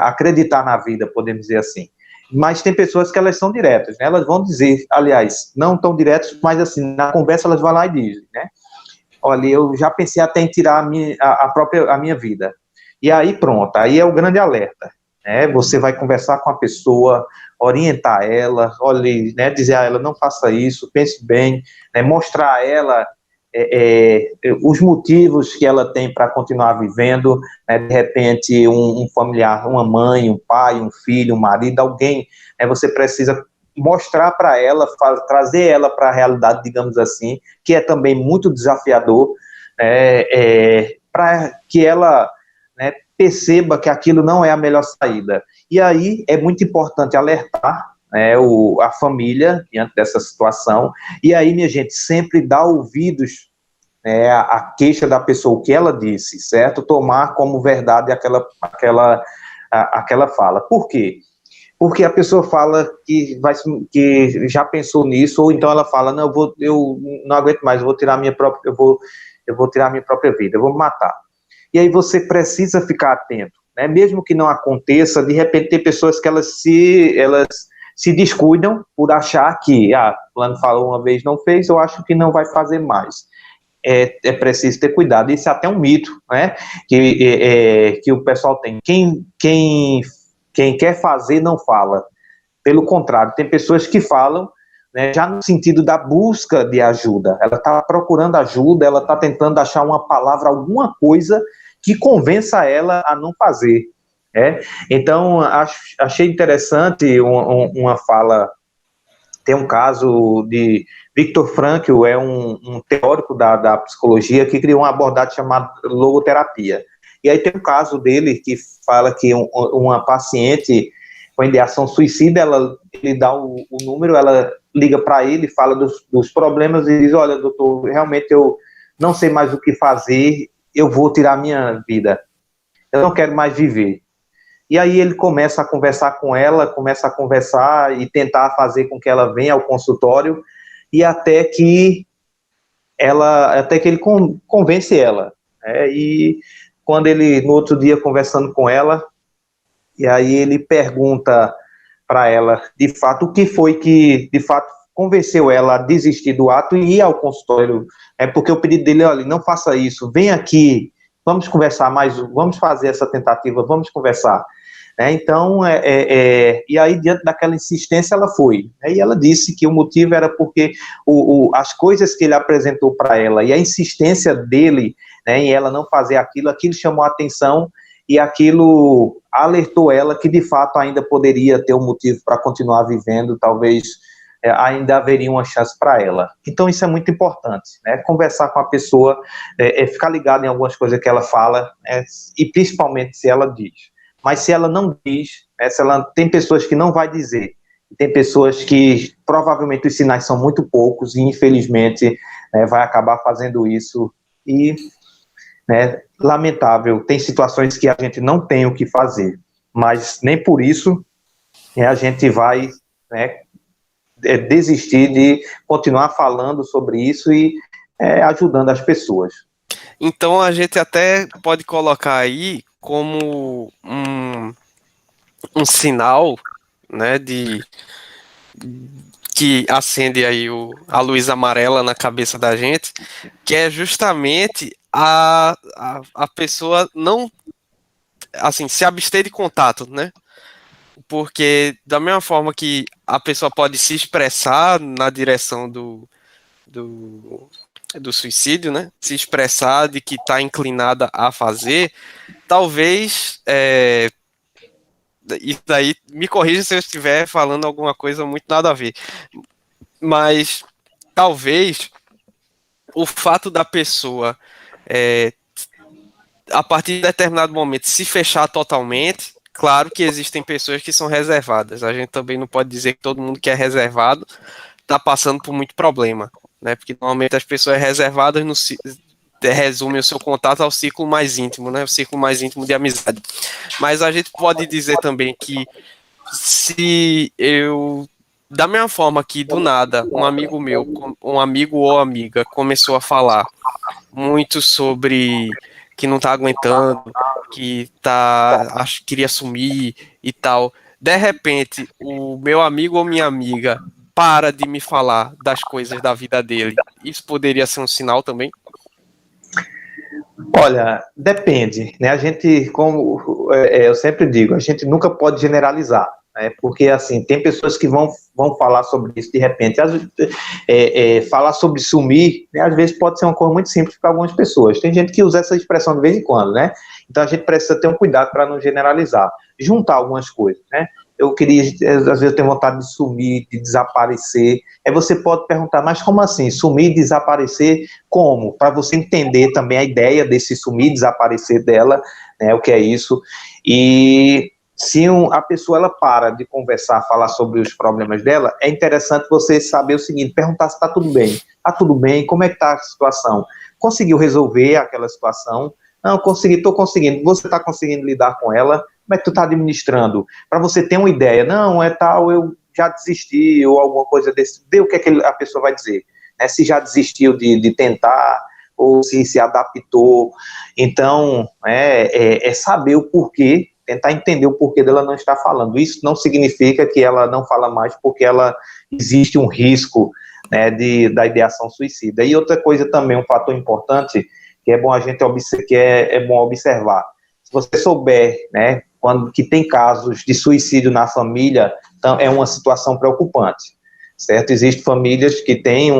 acreditar na vida, podemos dizer assim. Mas tem pessoas que elas são diretas, né? Elas vão dizer, aliás, não tão diretas, mas assim, na conversa elas vão lá e dizem, né? Olha, eu já pensei até em tirar a minha vida. E aí pronto, aí é o grande alerta. né? Você vai conversar com a pessoa, orientar ela, olhe, né, dizer a ela, não faça isso, pense bem, né, mostrar a ela os motivos que ela tem para continuar vivendo, né, de repente um familiar, uma mãe, um pai, um filho, um marido, alguém, né, você precisa mostrar para ela, trazer ela para a realidade, digamos assim, que é também muito desafiador, para que ela, né, perceba que aquilo não é a melhor saída. E aí é muito importante alertar, né, a família diante dessa situação, e aí, minha gente, sempre dá ouvidos, né, à queixa da pessoa, o que ela disse, certo? Tomar como verdade aquela fala. Por quê? Porque a pessoa fala que já pensou nisso, ou então ela fala, não, eu não aguento mais, eu vou tirar a minha própria vida, eu vou me matar. E aí você precisa ficar atento, né? Mesmo que não aconteça, de repente tem pessoas que elas se descuidam por achar que, fulano falou uma vez, não fez, eu acho que não vai fazer mais. É preciso ter cuidado. Isso é até um mito, né? Que o pessoal tem. Quem quer fazer não fala. Pelo contrário, tem pessoas que falam, né, já no sentido da busca de ajuda. Ela está procurando ajuda, ela está tentando achar uma palavra, alguma coisa que convença ela a não fazer. Então, achei interessante uma fala. Tem um caso de Viktor Frankl, é um teórico da psicologia que criou uma abordagem chamada logoterapia. E aí tem um caso dele que fala que uma paciente com ideação suicida, ele dá o número, ela liga para ele, fala dos problemas e diz, olha, doutor, realmente eu não sei mais o que fazer, eu vou tirar a minha vida, eu não quero mais viver. E aí ele começa a conversar com ela, começa a conversar e tentar fazer com que ela venha ao consultório, e até que ele convence ela. E quando ele, no outro dia, conversando com ela, e aí ele pergunta para ela, de fato, o que foi que, de fato, convenceu ela a desistir do ato e ir ao consultório, porque o pedido dele, olha, não faça isso, vem aqui, vamos conversar mais, vamos fazer essa tentativa, vamos conversar. Então, e aí, diante daquela insistência, ela foi. E ela disse que o motivo era porque as coisas que ele apresentou para ela e a insistência dele, em ela não fazer aquilo chamou a atenção e aquilo alertou ela que, de fato, ainda poderia ter um motivo para continuar vivendo, talvez ainda haveria uma chance para ela. Então, isso é muito importante, conversar com a pessoa, ficar ligado em algumas coisas que ela fala, e principalmente se ela diz. Mas se ela não diz, tem pessoas que não vai dizer, tem pessoas que provavelmente os sinais são muito poucos e infelizmente vai acabar fazendo isso e, lamentável, tem situações que a gente não tem o que fazer, mas nem por isso a gente vai desistir de continuar falando sobre isso e ajudando as pessoas. Então a gente até pode colocar aí como um sinal, que acende aí a luz amarela na cabeça da gente, que é justamente a pessoa não, assim, se abster de contato, Porque da mesma forma que a pessoa pode se expressar na direção do suicídio, se expressar de que está inclinada a fazer, talvez, isso daí, me corrija se eu estiver falando alguma coisa muito nada a ver, mas talvez o fato da pessoa, a partir de determinado momento, se fechar totalmente, claro que existem pessoas que são reservadas, a gente também não pode dizer que todo mundo que é reservado está passando por muito problema, porque normalmente as pessoas reservadas resumem o seu contato ao ciclo mais íntimo, o ciclo mais íntimo de amizade. Mas a gente pode dizer também que se eu, da mesma forma que do nada, um amigo meu, um amigo ou amiga começou a falar muito sobre que não tá aguentando, que queria sumir e tal, de repente o meu amigo ou minha amiga para de me falar das coisas da vida dele, isso poderia ser um sinal também? Olha, depende, né? A gente, como eu sempre digo, a gente nunca pode generalizar, né? Porque, assim, tem pessoas que vão falar sobre isso de repente. Falar sobre sumir, né, às vezes pode ser uma coisa muito simples para algumas pessoas. Tem gente que usa essa expressão de vez em quando, né? Então a gente precisa ter um cuidado para não generalizar. Juntar algumas coisas, né? Eu queria, às vezes eu tenho vontade de sumir, de desaparecer. Aí você pode perguntar, mas como assim? Sumir, desaparecer, como? Para você entender também a ideia desse sumir, desaparecer dela, né? O que é isso. E se a pessoa ela para de conversar, falar sobre os problemas dela, é interessante você saber o seguinte, perguntar se está tudo bem. Está tudo bem? Como é que está a situação? Conseguiu resolver aquela situação? Não, consegui, estou conseguindo. Você está conseguindo lidar com ela? Como é que tu está administrando? Para você ter uma ideia, não, é tal, eu já desisti, ou alguma coisa desse, ver o que é que a pessoa vai dizer, né? Se já desistiu de tentar, ou se adaptou. Então, é saber o porquê, tentar entender o porquê dela não estar falando. Isso não significa que ela não fala mais porque existe um risco, né, da ideação suicida. E outra coisa também, um fator importante, que é bom a gente é bom observar. Se você souber, né, que tem casos de suicídio na família, então é uma situação preocupante, certo? Existem famílias que têm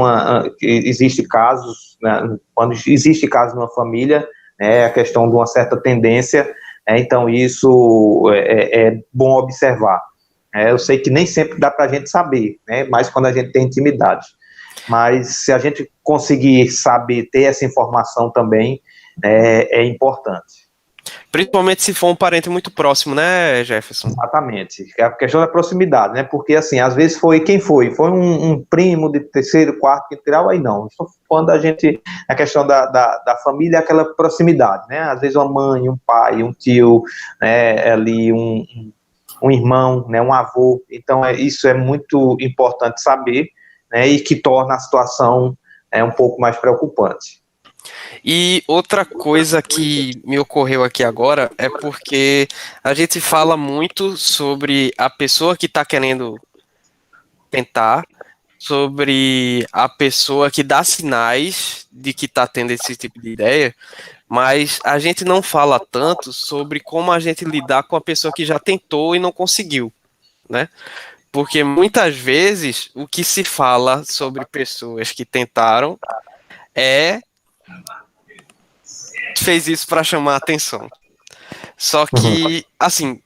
existe casos, né, quando existe caso numa família, né, a questão de uma certa tendência, então isso é bom observar. Eu sei que nem sempre dá para a gente saber, né, mas quando a gente tem intimidade. Mas se a gente conseguir saber, ter essa informação também, é importante. Principalmente se for um parente muito próximo, né, Jefferson? Exatamente. É a questão da proximidade, né? Porque, assim, às vezes quem foi? Foi um primo de terceiro, quarto, quinto grau, aí não. Estou falando a questão da família, aquela proximidade, né? Às vezes uma mãe, um pai, um tio, né? Ali um irmão, né? Um avô. Então, isso é muito importante saber, né? E que torna a situação um pouco mais preocupante. E outra coisa que me ocorreu aqui agora é porque a gente fala muito sobre a pessoa que está querendo tentar, sobre a pessoa que dá sinais de que está tendo esse tipo de ideia, mas a gente não fala tanto sobre como a gente lidar com a pessoa que já tentou e não conseguiu, né? Porque muitas vezes o que se fala sobre pessoas que tentaram fez isso para chamar a atenção. Só que, assim,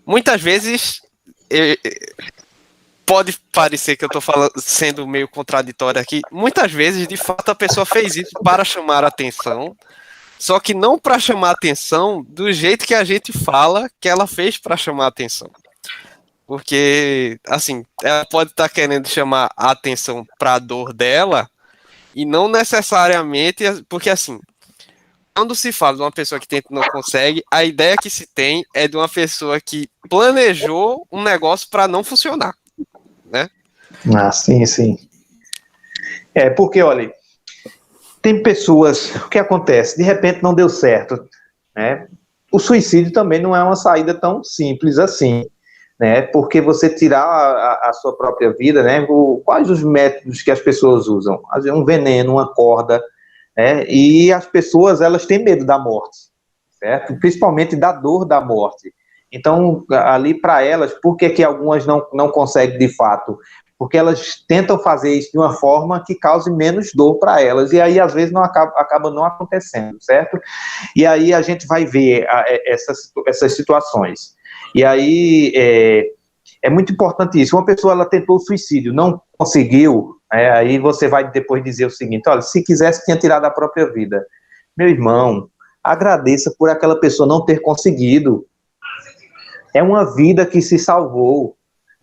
muitas vezes pode parecer que eu tô sendo meio contraditório aqui. Muitas vezes, de fato, a pessoa fez isso para chamar a atenção, só que não para chamar a atenção do jeito que a gente fala que ela fez para chamar a atenção. Porque, assim, ela pode estar querendo chamar a atenção para a dor dela e não necessariamente, porque, assim, quando se fala de uma pessoa que tenta e não consegue, a ideia que se tem é de uma pessoa que planejou um negócio para não funcionar, né? Ah, sim, sim. Porque, olha, tem pessoas, o que acontece? De repente não deu certo, né? O suicídio também não é uma saída tão simples assim, né? Porque você tirar a sua própria vida, né? Quais os métodos que as pessoas usam? Um veneno, uma corda, né? E as pessoas, elas têm medo da morte, certo? Principalmente da dor da morte. Então, ali para elas, por que algumas não conseguem de fato? Porque elas tentam fazer isso de uma forma que cause menos dor para elas, e aí às vezes acaba não acontecendo, certo? E aí a gente vai ver essas situações. E aí é muito importante isso. Uma pessoa, ela tentou o suicídio, não conseguiu, aí você vai depois dizer o seguinte, olha, se quisesse tinha tirado a própria vida. Meu irmão, agradeça por aquela pessoa não ter conseguido. É uma vida que se salvou,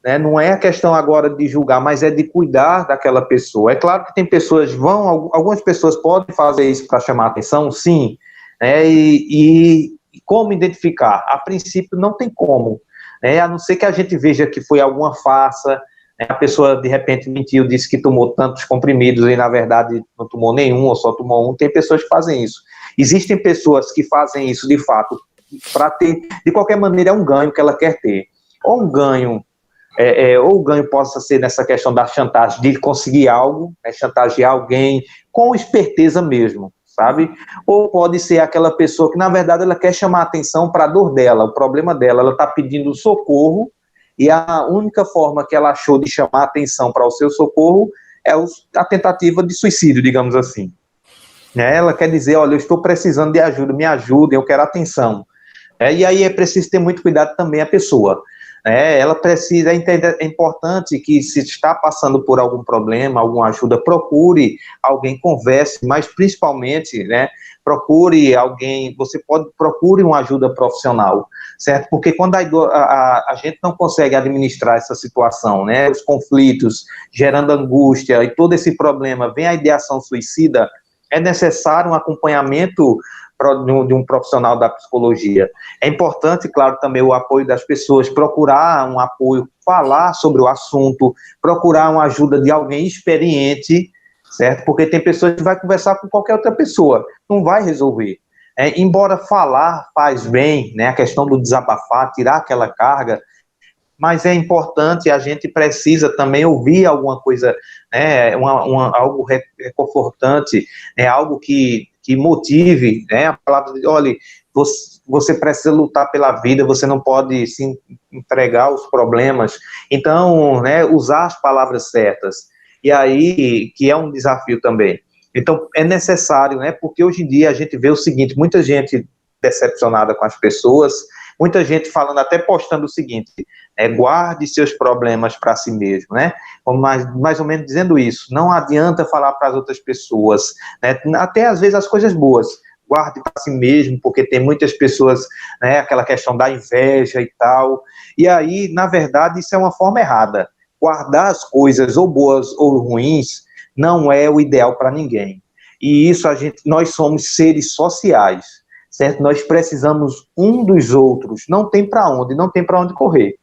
né? Não é a questão agora de julgar, mas é de cuidar daquela pessoa. É claro que tem pessoas, algumas pessoas podem fazer isso para chamar a atenção, sim, né? E como identificar? A princípio não tem como, né? A não ser que a gente veja que foi alguma farsa, né? A pessoa de repente mentiu, disse que tomou tantos comprimidos e na verdade não tomou nenhum ou só tomou um. Tem pessoas que fazem isso. Existem pessoas que fazem isso de fato para ter, de qualquer maneira, é um ganho que ela quer ter. Ou um ganho, ou o ganho possa ser nessa questão da chantagem, de conseguir algo, né, chantagear alguém, com esperteza mesmo, sabe? Ou pode ser aquela pessoa que, na verdade, ela quer chamar atenção para a dor dela, o problema dela, ela está pedindo socorro, e a única forma que ela achou de chamar atenção para o seu socorro é a tentativa de suicídio, digamos assim. Ela quer dizer, olha, eu estou precisando de ajuda, me ajudem, eu quero atenção. E aí é preciso ter muito cuidado também a pessoa. Ela precisa entender, é importante que, se está passando por algum problema, alguma ajuda, procure alguém, converse, mas principalmente, procure alguém, procure uma ajuda profissional, certo? Porque quando a gente não consegue administrar essa situação, os conflitos, gerando angústia e todo esse problema, vem a ideação suicida, é necessário um acompanhamento de um profissional da psicologia. É importante, claro, também o apoio das pessoas, procurar um apoio, falar sobre o assunto, procurar uma ajuda de alguém experiente, certo? Porque tem pessoas que vai conversar com qualquer outra pessoa, não vai resolver. Embora falar faz bem, a questão do desabafar, tirar aquela carga, mas é importante, a gente precisa também ouvir alguma coisa, algo reconfortante, algo que motive, a palavra de, olha, você precisa lutar pela vida, você não pode se entregar aos problemas, então, usar as palavras certas, e aí, que é um desafio também. Então, é necessário, porque hoje em dia a gente vê o seguinte, muita gente decepcionada com as pessoas, muita gente falando, até postando o seguinte, guarde seus problemas para si mesmo, mais ou menos dizendo isso, não adianta falar para as outras pessoas, até às vezes as coisas boas, guarde para si mesmo, porque tem muitas pessoas, aquela questão da inveja e tal, e aí, na verdade, isso é uma forma errada, guardar as coisas ou boas ou ruins não é o ideal para ninguém, e isso nós somos seres sociais, certo? Nós precisamos um dos outros, não tem para onde correr,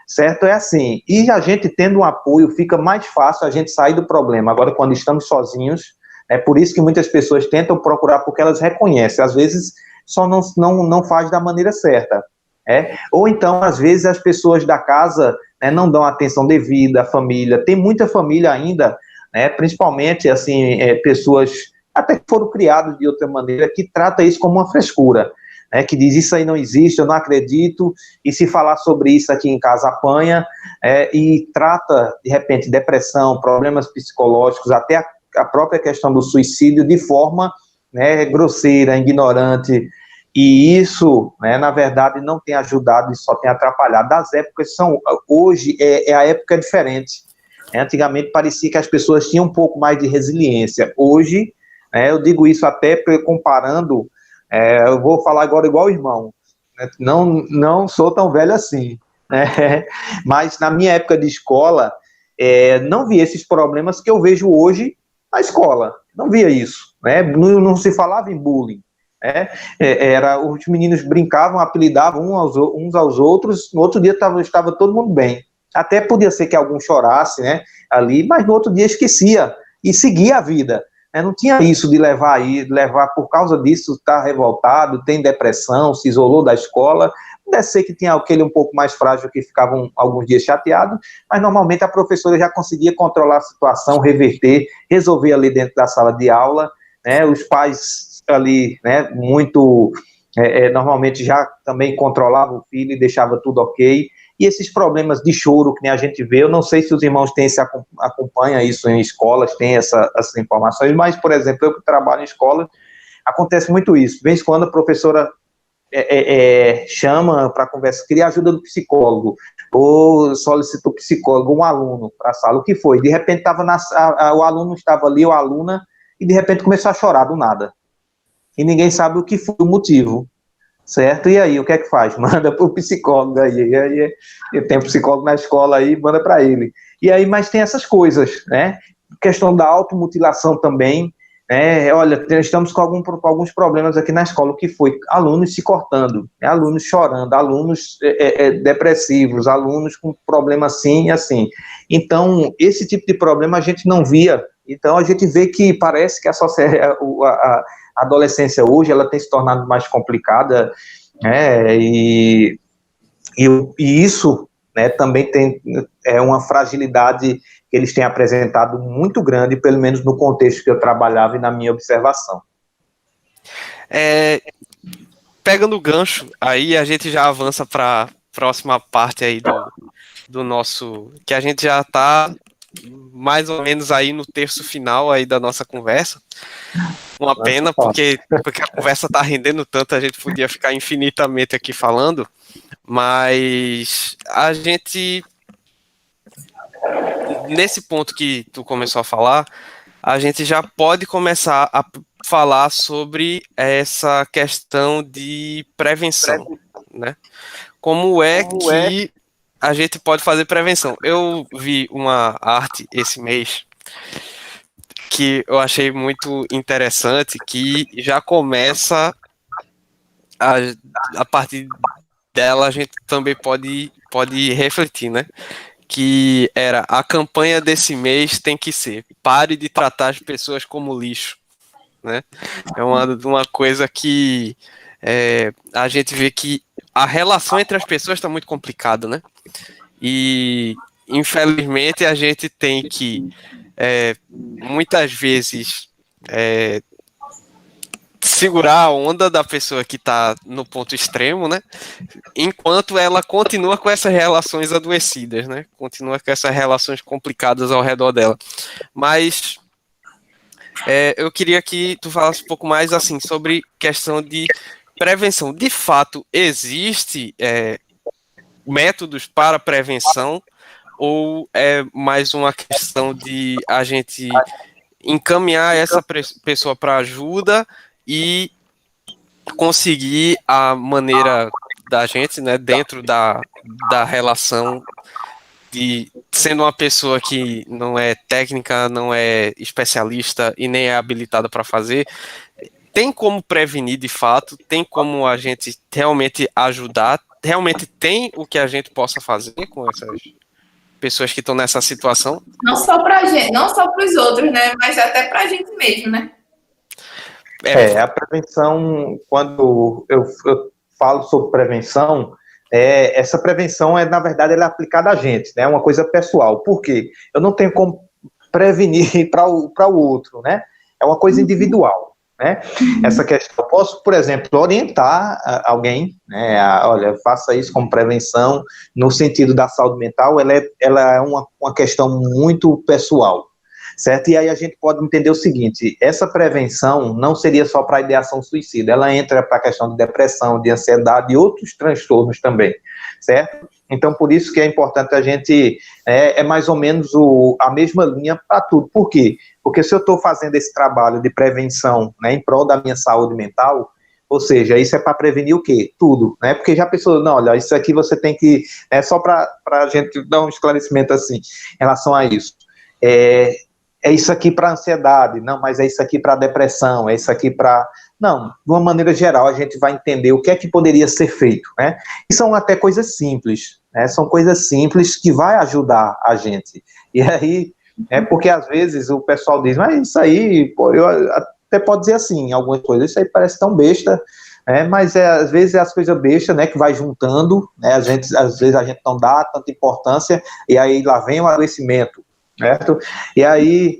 certo? É assim, e a gente tendo um apoio, fica mais fácil a gente sair do problema. Agora, quando estamos sozinhos, é por isso que muitas pessoas tentam procurar, porque elas reconhecem, às vezes só não faz da maneira certa, ou então, às vezes, as pessoas da casa não dão atenção devida à família, tem muita família ainda, principalmente, assim, pessoas até que foram criados de outra maneira, que trata isso como uma frescura, que diz, isso aí não existe, eu não acredito, e se falar sobre isso aqui em casa apanha, e trata, de repente, depressão, problemas psicológicos, até a própria questão do suicídio, de forma grosseira, ignorante, e isso, na verdade, não tem ajudado e só tem atrapalhado. As épocas hoje, a época diferente, antigamente parecia que as pessoas tinham um pouco mais de resiliência, hoje, eu digo isso até comparando, eu vou falar agora igual o irmão, não sou tão velho assim, mas na minha época de escola, não vi esses problemas que eu vejo hoje na escola, não via isso, não se falava em bullying, os meninos brincavam, apelidavam uns aos outros, no outro dia estava todo mundo bem, até podia ser que algum chorasse, ali, mas no outro dia esquecia e seguia a vida. Não tinha isso de levar por causa disso, está revoltado, tem depressão, se isolou da escola. Deve ser que tinha aquele um pouco mais frágil que ficavam alguns dias chateados, mas normalmente a professora já conseguia controlar a situação, reverter, resolver ali dentro da sala de aula, os pais ali, muito, normalmente já também controlavam o filho e deixava tudo ok. E esses problemas de choro que nem a gente vê, eu não sei se os irmãos acompanham isso em escolas, têm essas informações, mas, por exemplo, eu que trabalho em escola, acontece muito isso. De vez em quando a professora chama para conversa, queria ajuda do psicólogo, ou solicita o psicólogo, um aluno para a sala, o que foi? De repente o aluno estava ali, ou a aluna, e de repente começou a chorar do nada. E ninguém sabe o que foi o motivo. Certo? E aí, o que é que faz? Manda para o psicólogo aí. Tem um psicólogo na escola aí, manda para ele. E aí, mas tem essas coisas, Questão da automutilação também, Olha, estamos com alguns problemas aqui na escola, o que foi? Alunos se cortando, alunos chorando, alunos depressivos, alunos com problema assim e assim. Então, esse tipo de problema a gente não via. Então, a gente vê que parece que a adolescência hoje, ela tem se tornado mais complicada, e isso, também é uma fragilidade que eles têm apresentado muito grande, pelo menos no contexto que eu trabalhava e na minha observação. Pegando o gancho, aí a gente já avança para a próxima parte aí do nosso, que a gente já está mais ou menos aí no terço final aí da nossa conversa. Uma pena, porque a conversa está rendendo tanto, a gente podia ficar infinitamente aqui falando, mas a gente, nesse ponto que tu começou a falar, a gente já pode começar a falar sobre essa questão de prevenção, né? Como é que a gente pode fazer prevenção? Eu vi uma arte esse mês que eu achei muito interessante, que já começa a partir dela a gente também pode refletir, né? Que era a campanha desse mês tem que ser: pare de tratar as pessoas como lixo, né? É uma coisa que a gente vê que a relação entre as pessoas está muito complicada, né? E infelizmente a gente tem que muitas vezes segurar a onda da pessoa que está no ponto extremo, né? Enquanto ela continua com essas relações adoecidas, né? Continua com essas relações complicadas ao redor dela. Mas eu queria que tu falasse um pouco mais assim sobre questão de prevenção. De fato, existe métodos para prevenção ou é mais uma questão de a gente encaminhar essa pessoa para ajuda e conseguir a maneira da gente, né, dentro da relação, de sendo uma pessoa que não é técnica, não é especialista e nem é habilitada para fazer, tem como prevenir de fato, tem como a gente realmente ajudar, realmente tem o que a gente possa fazer com essas pessoas que estão nessa situação? Não só pra gente, não só para os outros, né? Mas até pra gente mesmo, né? A prevenção, quando eu falo sobre prevenção, essa prevenção na verdade, ela é aplicada a gente, né? É uma coisa pessoal. Por quê? Eu não tenho como prevenir para o outro, né? É uma coisa individual, né? Essa questão, eu posso, por exemplo, orientar alguém, né? Olha, faça isso como prevenção, no sentido da saúde mental, ela é uma questão muito pessoal, certo? E aí a gente pode entender o seguinte: essa prevenção não seria só para a ideação suicida, ela entra para a questão de depressão, de ansiedade e outros transtornos também, certo? Então, por isso que é importante a gente, mais ou menos a mesma linha para tudo. Por quê? Porque se eu estou fazendo esse trabalho de prevenção, né, em prol da minha saúde mental, ou seja, isso é para prevenir o quê? Tudo, né? Porque já pensou, não, olha, isso aqui você tem que, só para a gente dar um esclarecimento assim, em relação a isso. É isso aqui para ansiedade, não, mas é isso aqui para depressão, é isso aqui para... Não, de uma maneira geral, a gente vai entender o que é que poderia ser feito, né? E são até coisas simples, né? São coisas simples que vai ajudar a gente. E aí, porque às vezes o pessoal diz, mas isso aí, pô, eu até pode dizer assim, algumas coisas, isso aí parece tão besta, mas às vezes é as coisas bestas, né, que vai juntando, né? Às vezes a gente não dá tanta importância, e aí lá vem o adoecimento, certo? E aí,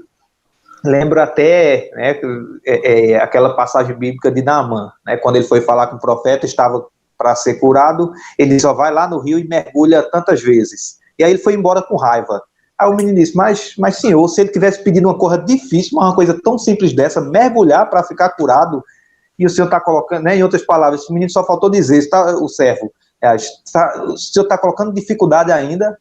lembro até, né, aquela passagem bíblica de Naamã, né, quando ele foi falar com o profeta, estava para ser curado, ele só vai lá no rio e mergulha tantas vezes. E aí ele foi embora com raiva. Aí o menino disse, mas senhor, se ele tivesse pedido uma coisa difícil, uma coisa tão simples dessa, mergulhar para ficar curado, e o senhor está colocando, né, em outras palavras, esse menino só faltou dizer, o servo, o senhor está colocando dificuldade ainda.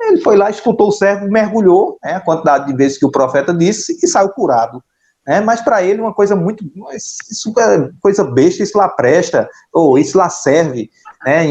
Ele foi lá, escutou o servo, mergulhou, né, a quantidade de vezes que o profeta disse, e saiu curado. Né, mas para ele, uma coisa muito... Isso é coisa besta, isso lá presta, ou isso lá serve, né,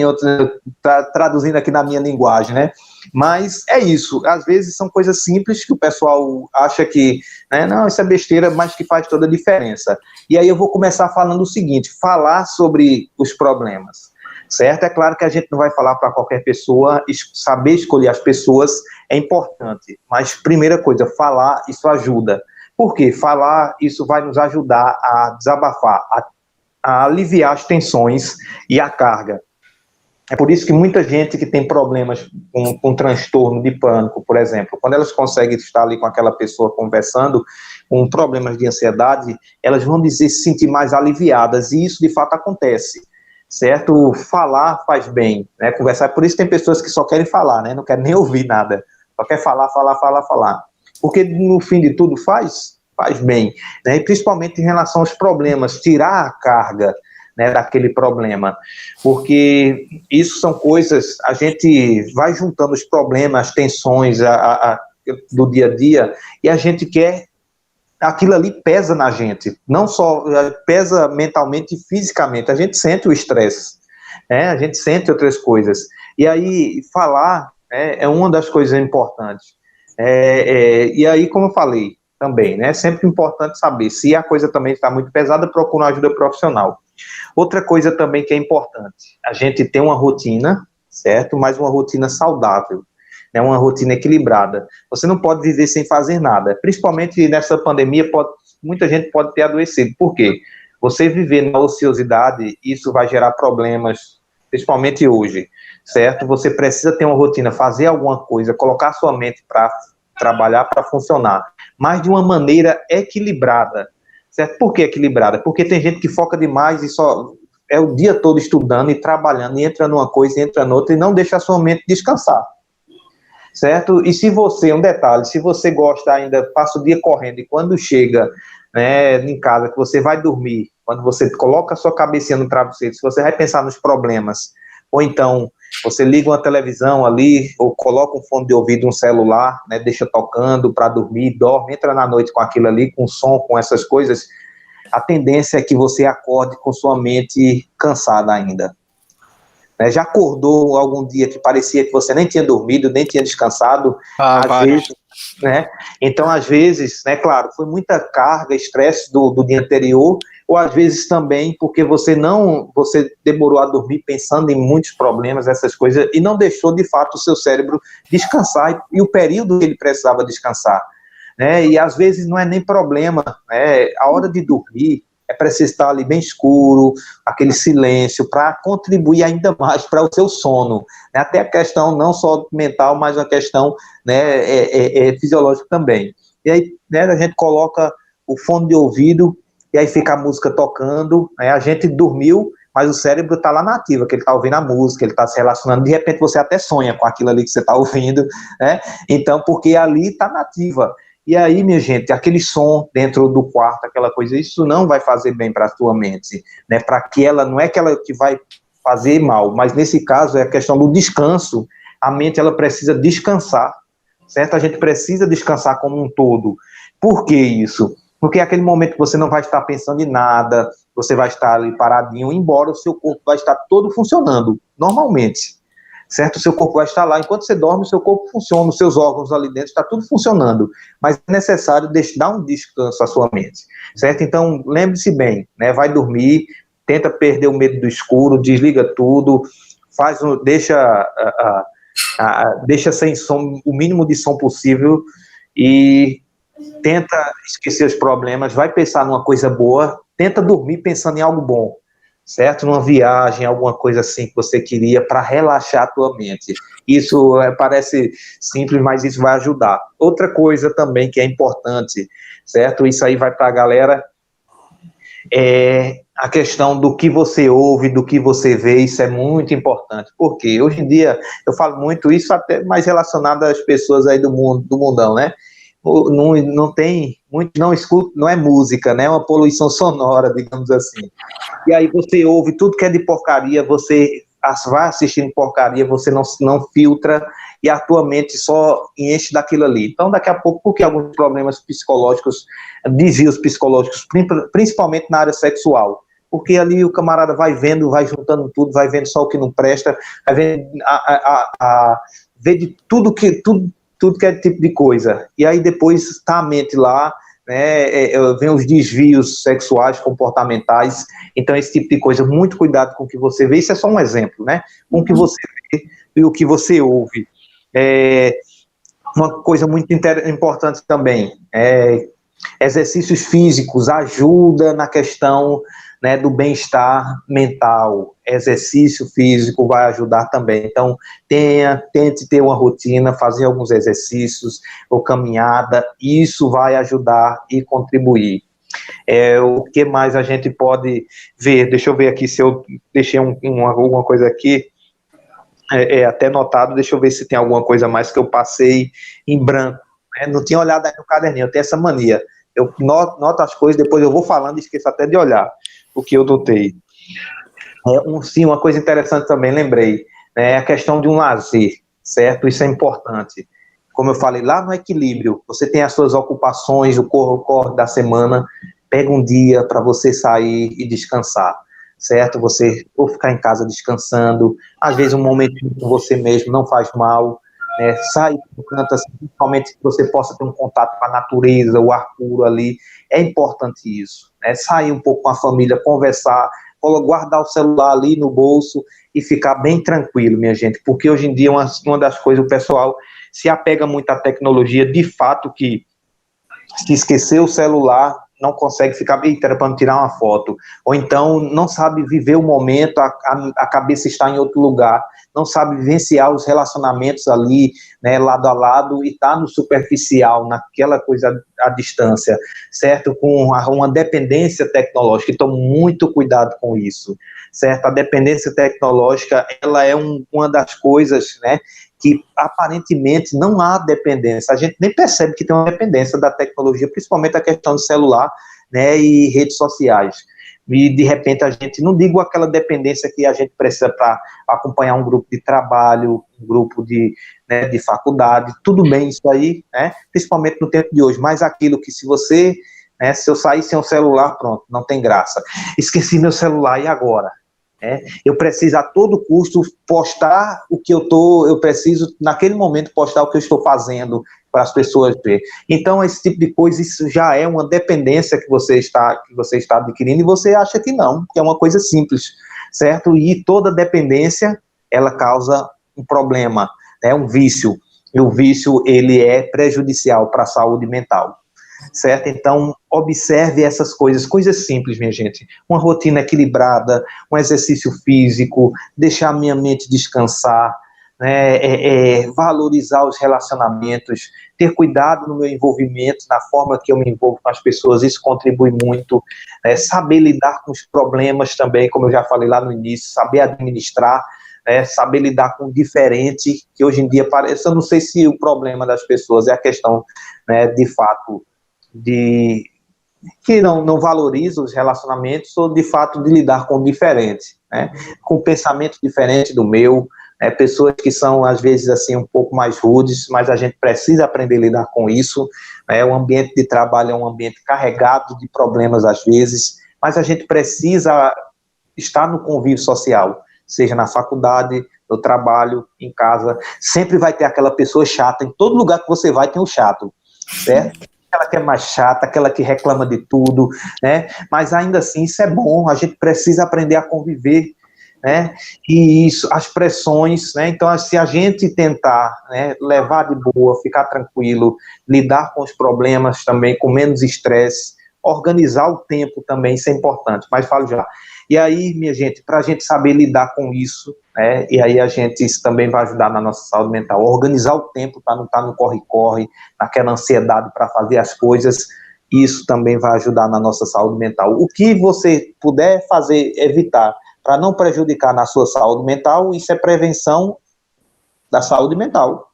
traduzindo aqui na minha linguagem, né? Mas é isso, às vezes são coisas simples que o pessoal acha que, né, não, isso é besteira, mas que faz toda a diferença. E aí eu vou começar falando o seguinte, falar sobre os problemas. Certo? É claro que a gente não vai falar para qualquer pessoa, saber escolher as pessoas é importante, mas primeira coisa, falar, isso ajuda. Por quê? Falar, isso vai nos ajudar a desabafar, a aliviar as tensões e a carga. É por isso que muita gente que tem problemas com transtorno de pânico, por exemplo, quando elas conseguem estar ali com aquela pessoa conversando com problemas de ansiedade, elas vão dizer se sentir mais aliviadas, e isso de fato acontece, certo? Falar faz bem, né? Conversar, por isso tem pessoas que só querem falar, né? Não querem nem ouvir nada, só quer falar, porque no fim de tudo faz bem, né? E principalmente em relação aos problemas, tirar a carga, né, daquele problema, porque isso são coisas, a gente vai juntando os problemas, as tensões do dia a dia, e a gente quer, aquilo ali pesa na gente, não só pesa mentalmente e fisicamente, a gente sente o estresse, né, a gente sente outras coisas, e aí falar é uma das coisas importantes, e aí, como eu falei também, né, é sempre importante saber, se a coisa também está muito pesada, procura uma ajuda profissional. Outra coisa também que é importante, a gente tem uma rotina, certo? Mas uma rotina saudável, né? Uma rotina equilibrada. Você não pode viver sem fazer nada, principalmente nessa pandemia, muita gente pode ter adoecido. Por quê? Você viver na ociosidade, isso vai gerar problemas, principalmente hoje, certo? Você precisa ter uma rotina, fazer alguma coisa, colocar sua mente para trabalhar, para funcionar, mas de uma maneira equilibrada. Certo? Por que equilibrada? Porque tem gente que foca demais e só é o dia todo estudando e trabalhando, e entra numa coisa e entra noutra, e não deixa a sua mente descansar. Certo? E se você, um detalhe, se você gosta ainda, passa o dia correndo, e quando chega, né, em casa, que você vai dormir, quando você coloca a sua cabecinha no travesseiro, se você vai pensar nos problemas, ou então você liga uma televisão ali, ou coloca um fone de ouvido, um celular, né, deixa tocando para dormir, dorme, entra na noite com aquilo ali, com som, com essas coisas, a tendência é que você acorde com sua mente cansada ainda. Né, já acordou algum dia que parecia que você nem tinha dormido, nem tinha descansado? Às vezes, né? Então, às vezes, né, claro, foi muita carga, estresse do dia anterior, ou às vezes também porque você demorou a dormir pensando em muitos problemas, essas coisas, e não deixou de fato o seu cérebro descansar, e o período que ele precisava descansar, né? E às vezes não é nem problema, né? A hora de dormir é preciso estar ali bem escuro, aquele silêncio, para contribuir ainda mais para o seu sono, né? Até a questão não só mental, mas a questão, né, fisiológica também. E aí, né, a gente coloca o fone de ouvido, e aí fica a música tocando, né? A gente dormiu, mas o cérebro está lá na ativa, que ele está ouvindo a música, ele está se relacionando, de repente você até sonha com aquilo ali que você está ouvindo, né? Então, porque ali está na ativa. E aí, minha gente, aquele som dentro do quarto, aquela coisa, isso não vai fazer bem para a sua mente, né? Para que ela, não é que ela que vai fazer mal, mas nesse caso é a questão do descanso. A mente, ela precisa descansar, certo? A gente precisa descansar como um todo. Por que isso? Porque é aquele momento que você não vai estar pensando em nada, você vai estar ali paradinho, embora o seu corpo vai estar todo funcionando, normalmente, certo? O seu corpo vai estar lá, enquanto você dorme, o seu corpo funciona, os seus órgãos ali dentro, está tudo funcionando, mas é necessário dar um descanso à sua mente, certo? Então, lembre-se bem, né? Vai dormir, tenta perder o medo do escuro, desliga tudo, deixa sem som, o mínimo de som possível, e tenta esquecer os problemas, vai pensar numa coisa boa, tenta dormir pensando em algo bom, certo? Numa viagem, alguma coisa assim que você queria para relaxar a tua mente. Isso parece simples, mas isso vai ajudar. Outra coisa também que é importante, certo? Isso aí vai para a galera, é a questão do que você ouve, do que você vê, isso é muito importante, porque hoje em dia, eu falo muito isso até mais relacionado às pessoas aí do mundão, né? Não tem muito, não escuta, não é música, né? É uma poluição sonora, digamos assim. E aí você ouve tudo que é de porcaria, você vai assistindo porcaria, você não filtra, e a tua mente só enche daquilo ali. Então, daqui a pouco, porque alguns problemas psicológicos, desvios psicológicos, principalmente na área sexual, porque ali o camarada vai vendo, vai juntando tudo, vai vendo só o que não presta, vai vendo vê de tudo que é tipo de coisa, e aí depois está a mente lá, né, vem os desvios sexuais, comportamentais, então esse tipo de coisa, muito cuidado com o que você vê, isso é só um exemplo, né, com o que você vê e o que você ouve. Uma coisa muito importante também, Exercícios físicos ajuda na questão, né, do bem-estar mental. Exercício físico vai ajudar também. Então, tente ter uma rotina, fazer alguns exercícios ou caminhada, isso vai ajudar e contribuir. O que mais a gente pode ver? Deixa eu ver aqui se eu deixei alguma coisa aqui, até notado, deixa eu ver se tem alguma coisa mais que eu passei em branco. Não tinha olhado aí no caderninho, eu tenho essa mania. Eu noto as coisas, depois eu vou falando e esqueço até de olhar o que eu notei. Sim, uma coisa interessante também, lembrei, a questão de um lazer, certo? Isso é importante. Como eu falei, lá no equilíbrio, você tem as suas ocupações, o corre da semana, pega um dia para você sair e descansar, certo? Você ou ficar em casa descansando, às vezes um momentinho com você mesmo não faz mal, sair do canto, assim, principalmente que você possa ter um contato com a natureza, o ar puro ali, é importante isso, sair um pouco com a família, conversar, guardar o celular ali no bolso e ficar bem tranquilo, minha gente, porque hoje em dia uma das coisas, o pessoal se apega muito à tecnologia, de fato que se esquecer o celular, não consegue ficar bem para não tirar uma foto, ou então não sabe viver o momento, a cabeça está em outro lugar, não sabe vivenciar os relacionamentos ali, lado a lado, e está no superficial, naquela coisa à distância, certo? Com uma dependência tecnológica, então muito cuidado com isso, certo? A dependência tecnológica, ela é uma das coisas, que aparentemente não há dependência, a gente nem percebe que tem uma dependência da tecnologia, principalmente a questão do celular, e redes sociais, e de repente a gente, não digo aquela dependência que a gente precisa para acompanhar um grupo de trabalho, um grupo de faculdade, tudo bem isso aí, principalmente no tempo de hoje, mas aquilo que se você, se eu sair sem o celular, pronto, não tem graça, esqueci meu celular, e agora? Eu preciso a todo custo postar o que eu preciso naquele momento postar o que eu estou fazendo para as pessoas verem. Então esse tipo de coisa, isso já é uma dependência que você está adquirindo e você acha que não, que é uma coisa simples, certo? E toda dependência, ela causa um problema, um vício, e o vício ele é prejudicial para a saúde mental. Certo? Então, observe essas coisas simples, minha gente. Uma rotina equilibrada, um exercício físico, deixar a minha mente descansar, valorizar os relacionamentos, ter cuidado no meu envolvimento, na forma que eu me envolvo com as pessoas, isso contribui muito. Saber lidar com os problemas também, como eu já falei lá no início, saber administrar, saber lidar com o diferente, que hoje em dia parece, eu não sei se o problema das pessoas é a questão, de fato, que não valoriza os relacionamentos, ou de fato de lidar com o diferente, com pensamento diferente do meu, pessoas que são às vezes assim um pouco mais rudes, mas a gente precisa aprender a lidar com isso, o ambiente de trabalho é um ambiente carregado de problemas às vezes, mas a gente precisa estar no convívio social, seja na faculdade, no trabalho, em casa, sempre vai ter aquela pessoa chata, em todo lugar que você vai tem um chato, certo? Aquela que é mais chata, aquela que reclama de tudo, mas ainda assim isso é bom, a gente precisa aprender a conviver, e isso, as pressões, então se a gente tentar, levar de boa, ficar tranquilo, lidar com os problemas também, com menos estresse, organizar o tempo também, isso é importante, mas falo já. E aí, minha gente, para a gente saber lidar com isso, e aí isso também vai ajudar na nossa saúde mental, organizar o tempo para não estar no corre-corre, naquela ansiedade para fazer as coisas, isso também vai ajudar na nossa saúde mental. O que você puder fazer, evitar, para não prejudicar na sua saúde mental, isso é prevenção da saúde mental,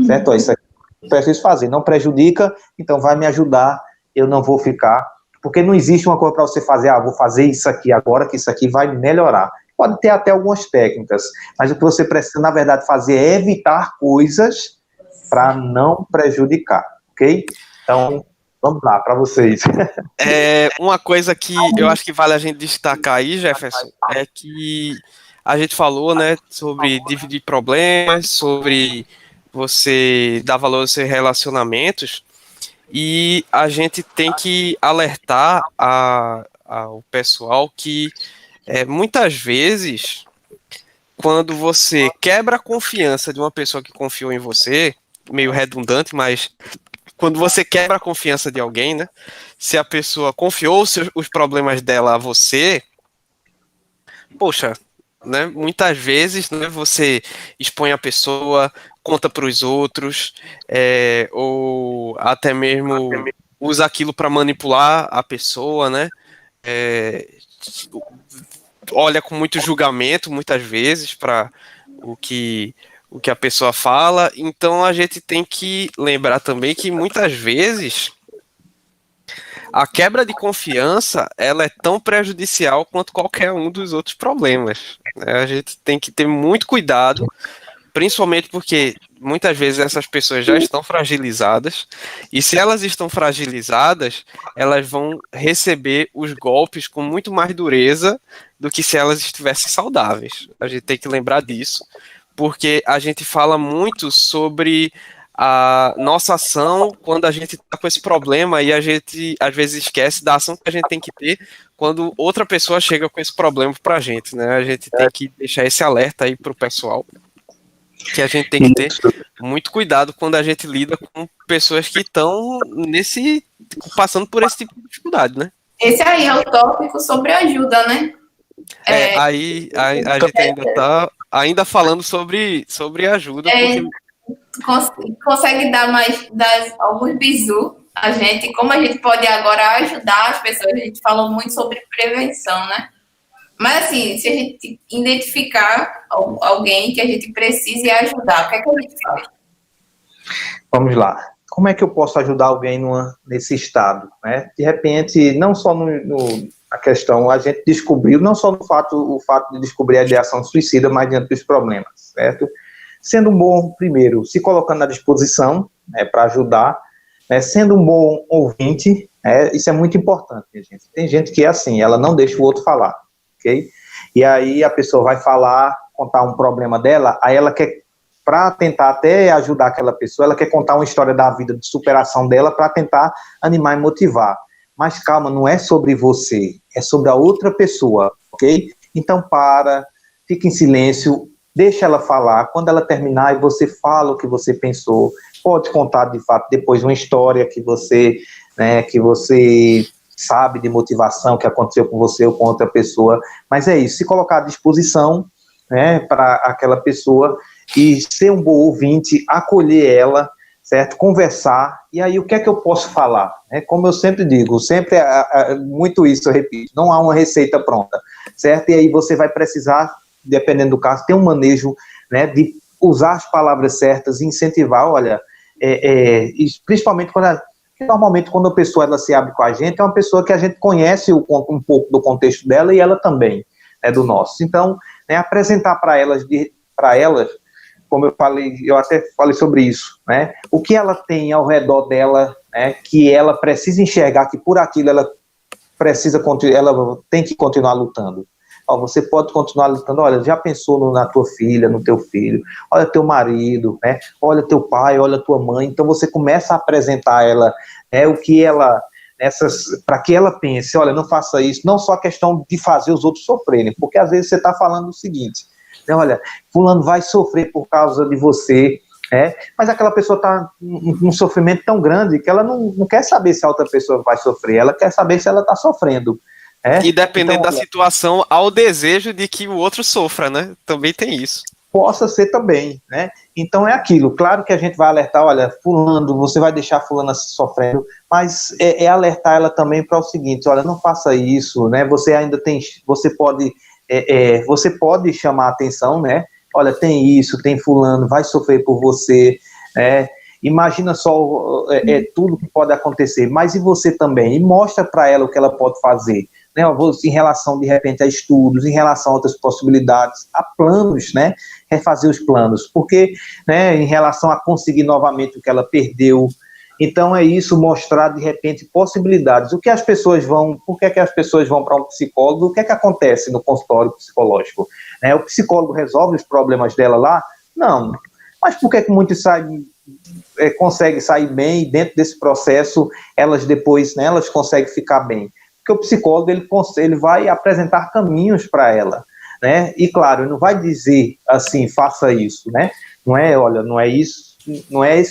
certo? Isso aqui eu preciso fazer, não prejudica, então vai me ajudar, eu não vou ficar, porque não existe uma coisa para você fazer, vou fazer isso aqui agora, que isso aqui vai melhorar. Pode ter até algumas técnicas, mas o que você precisa, na verdade, fazer é evitar coisas para não prejudicar, ok? Então, vamos lá, para vocês. Uma coisa que eu acho que vale a gente destacar aí, Jefferson, é que a gente falou, sobre dividir problemas, sobre você dar valor aos seus relacionamentos, e a gente tem que alertar ao pessoal que muitas vezes, quando você quebra a confiança de uma pessoa que confiou em você, meio redundante, mas quando você quebra a confiança de alguém, né? Se a pessoa confiou os problemas dela a você, poxa, né? Muitas vezes, né, você expõe a pessoa, conta para os outros, ou até mesmo usa aquilo para manipular a pessoa, né? É, olha com muito julgamento, muitas vezes, para o que a pessoa fala. Então a gente tem que lembrar também que muitas vezes a quebra de confiança ela é tão prejudicial quanto qualquer um dos outros problemas, né? A gente tem que ter muito cuidado, principalmente porque muitas vezes essas pessoas já estão fragilizadas, e se elas estão fragilizadas, elas vão receber os golpes com muito mais dureza do que se elas estivessem saudáveis. A gente tem que lembrar disso, porque a gente fala muito sobre a nossa ação quando a gente está com esse problema e a gente às vezes esquece da ação que a gente tem que ter quando outra pessoa chega com esse problema para a gente, né? A gente tem que deixar esse alerta aí para o pessoal, que a gente tem que ter muito cuidado quando a gente lida com pessoas que estão passando por esse tipo de dificuldade, né? Esse aí é o tópico sobre ajuda, né? Aí a gente ainda está ainda falando sobre ajuda, porque consegue dar alguns bizu a gente, como a gente pode agora ajudar as pessoas. A gente falou muito sobre prevenção, né? Mas assim, se a gente identificar alguém que a gente precise ajudar, o que é que a gente faz? Vamos lá. Como é que eu posso ajudar alguém nesse estado, né? De repente, não só a questão, a gente descobriu, não só o fato de descobrir a ideação suicida, mas diante dos problemas, certo? Sendo um bom, primeiro, se colocando à disposição, né, para ajudar, né, sendo um bom ouvinte, isso é muito importante, gente. Tem gente que é assim, ela não deixa o outro falar, ok? E aí a pessoa vai falar, contar um problema dela, aí ela quer, para tentar até ajudar aquela pessoa, ela quer contar uma história da vida, de superação dela, para tentar animar e motivar. Mas calma, não é sobre você, é sobre a outra pessoa, ok? Então fica em silêncio, deixa ela falar. Quando ela terminar e você fala o que você pensou, pode contar de fato depois uma história que você sabe de motivação, que aconteceu com você ou com outra pessoa. Mas é isso, se colocar à disposição, né, para aquela pessoa e ser um bom ouvinte, acolher ela, certo? Conversar, e aí o que é que eu posso falar? Como eu sempre digo, sempre muito isso eu repito, não há uma receita pronta, certo? E aí você vai precisar, dependendo do caso, ter um manejo, né, de usar as palavras certas, incentivar, olha, principalmente normalmente quando a pessoa ela se abre com a gente, é uma pessoa que a gente conhece um pouco do contexto dela e ela também é do nosso. Então, né, apresentar para elas, como eu falei, eu até falei sobre isso, né, o que ela tem ao redor dela, né, que ela precisa enxergar que por aquilo ela tem que continuar lutando. Você pode continuar lutando, olha, já pensou na tua filha, no teu filho, olha teu marido, né? Olha teu pai, olha tua mãe. Então você começa a apresentar a ela, o que ela, para que ela pense, olha, não faça isso, não só a questão de fazer os outros sofrerem, porque às vezes você está falando o seguinte, né, olha, fulano vai sofrer por causa de você, mas aquela pessoa está num sofrimento tão grande que ela não quer saber se a outra pessoa vai sofrer, ela quer saber se ela está sofrendo. E dependendo da situação, há o desejo de que o outro sofra, né? Também tem isso. Possa ser também, né? Então é aquilo, claro que a gente vai alertar, olha, fulano, você vai deixar fulana sofrendo, mas alertar ela também para o seguinte, olha, não faça isso, né? Você pode chamar a atenção, né? Olha, tem isso, tem fulano, vai sofrer por você, né? Imagina só tudo que pode acontecer, mas e você também? E mostra para ela o que ela pode fazer, né? Em relação, de repente, a estudos, em relação a outras possibilidades, a planos, né? Refazer os planos, porque, né, em relação a conseguir novamente o que ela perdeu. Então é isso, mostrar, de repente, possibilidades. Por que as pessoas vão para um psicólogo? O que é que acontece no consultório psicológico? O psicólogo resolve os problemas dela lá? Não. Mas por que muitos conseguem sair bem e dentro desse processo elas depois, né, elas conseguem ficar bem? Porque o psicólogo ele vai apresentar caminhos para ela, né? E claro, ele não vai dizer assim, faça isso, né? Não é, olha, não é isso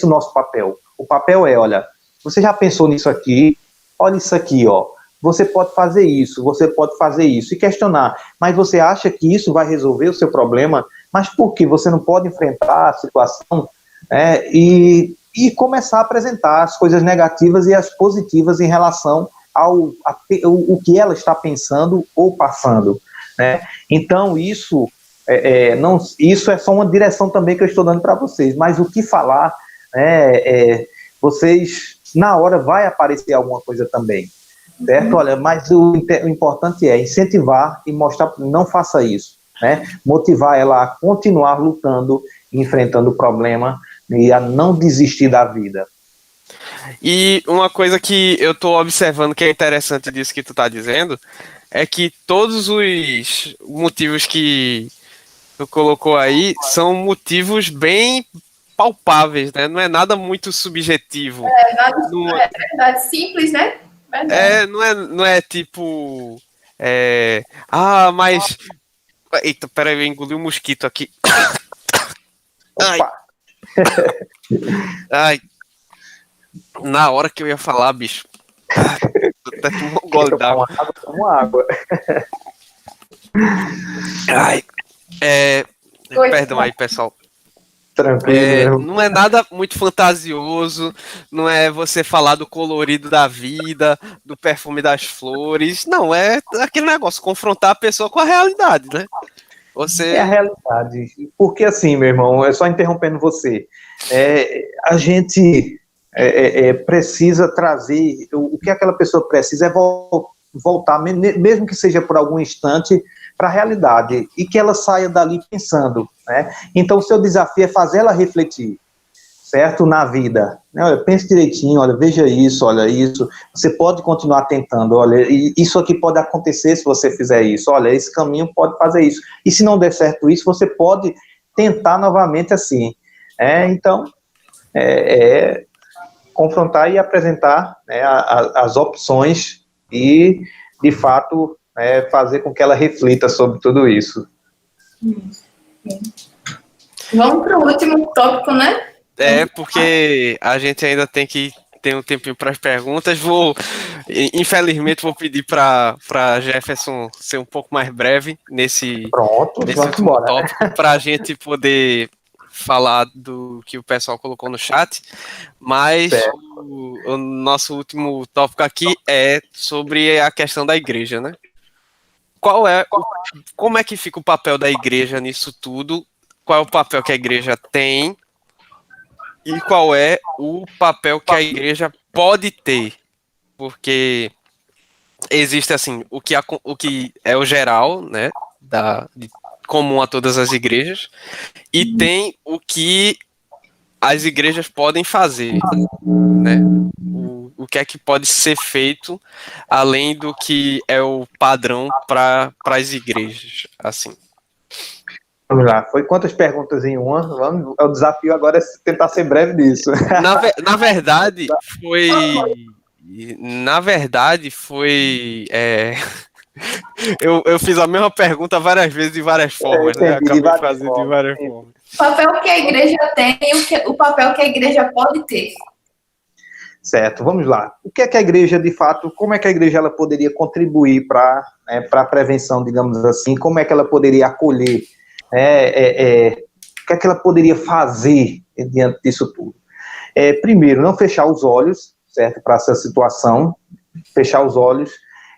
o nosso papel. O papel é, olha, você já pensou nisso aqui? Olha isso aqui, ó. Você pode fazer isso, você pode fazer isso. E questionar, mas você acha que isso vai resolver o seu problema? Mas por que você não pode enfrentar a situação, né, e começar a apresentar as coisas negativas e as positivas em relação ao o que ela está pensando ou passando, né? Então, isso isso é só uma direção também que eu estou dando para vocês, mas o que falar, vocês, na hora, vai aparecer alguma coisa também, certo? Olha, mas o importante é incentivar e mostrar, não faça isso, né? Motivar ela a continuar lutando, enfrentando o problema e a não desistir da vida. E uma coisa que eu tô observando que é interessante disso que tu tá dizendo é que todos os motivos que tu colocou aí são motivos bem palpáveis, né? Não é nada muito subjetivo. É verdade, simples, né? Verdade. Não é tipo... mas... Eita, peraí, eu engoli um mosquito aqui. Ai. Ai. Na hora que eu ia falar, bicho. Até tomou um gole d'água. Toma água. Ai. Perdão aí, pessoal. Tranquilo. Não é nada muito fantasioso, não é você falar do colorido da vida, do perfume das flores, não, é aquele negócio, confrontar a pessoa com a realidade, né? É a realidade, porque assim, meu irmão, só interrompendo você, a gente precisa trazer, o que aquela pessoa precisa é voltar, mesmo que seja por algum instante, para a realidade, e que ela saia dali pensando, né? Então, o seu desafio é fazer ela refletir, certo? Na vida. Olha, pense direitinho, olha, veja isso, olha isso, você pode continuar tentando, olha, isso aqui pode acontecer se você fizer isso, olha, esse caminho pode fazer isso, e se não der certo isso, você pode tentar novamente assim. Então, confrontar e apresentar, né, as opções e, de fato, fazer com que ela reflita sobre tudo isso. Vamos para o último tópico, né? Porque a gente ainda tem que ter um tempinho para as perguntas. Infelizmente, vou pedir para Jefferson ser um pouco mais breve nesse último tópico, para a gente poder falar do que o pessoal colocou no chat, mas o nosso último tópico aqui é sobre a questão da igreja, né? Como é que fica o papel da igreja nisso tudo? Qual é o papel que a igreja tem? E qual é o papel que a igreja pode ter? Porque existe, assim, o que é o geral, né? Comum a todas as igrejas, e tem o que as igrejas podem fazer, né? O que é que pode ser feito além do que é o padrão para as igrejas, assim. Vamos lá, foi quantas perguntas em uma? O desafio agora é tentar ser breve nisso. Na verdade, foi... Eu fiz a mesma pergunta várias vezes de várias formas, né? Acabei fazendo de várias formas. O papel que a igreja tem e o papel que a igreja pode ter. Certo, vamos lá. O que é que a igreja, de fato, como é que a igreja ela poderia contribuir para a prevenção, digamos assim? Como é que ela poderia acolher? O que é que ela poderia fazer diante disso tudo? Primeiro, não fechar os olhos, certo, para essa situação, fechar os olhos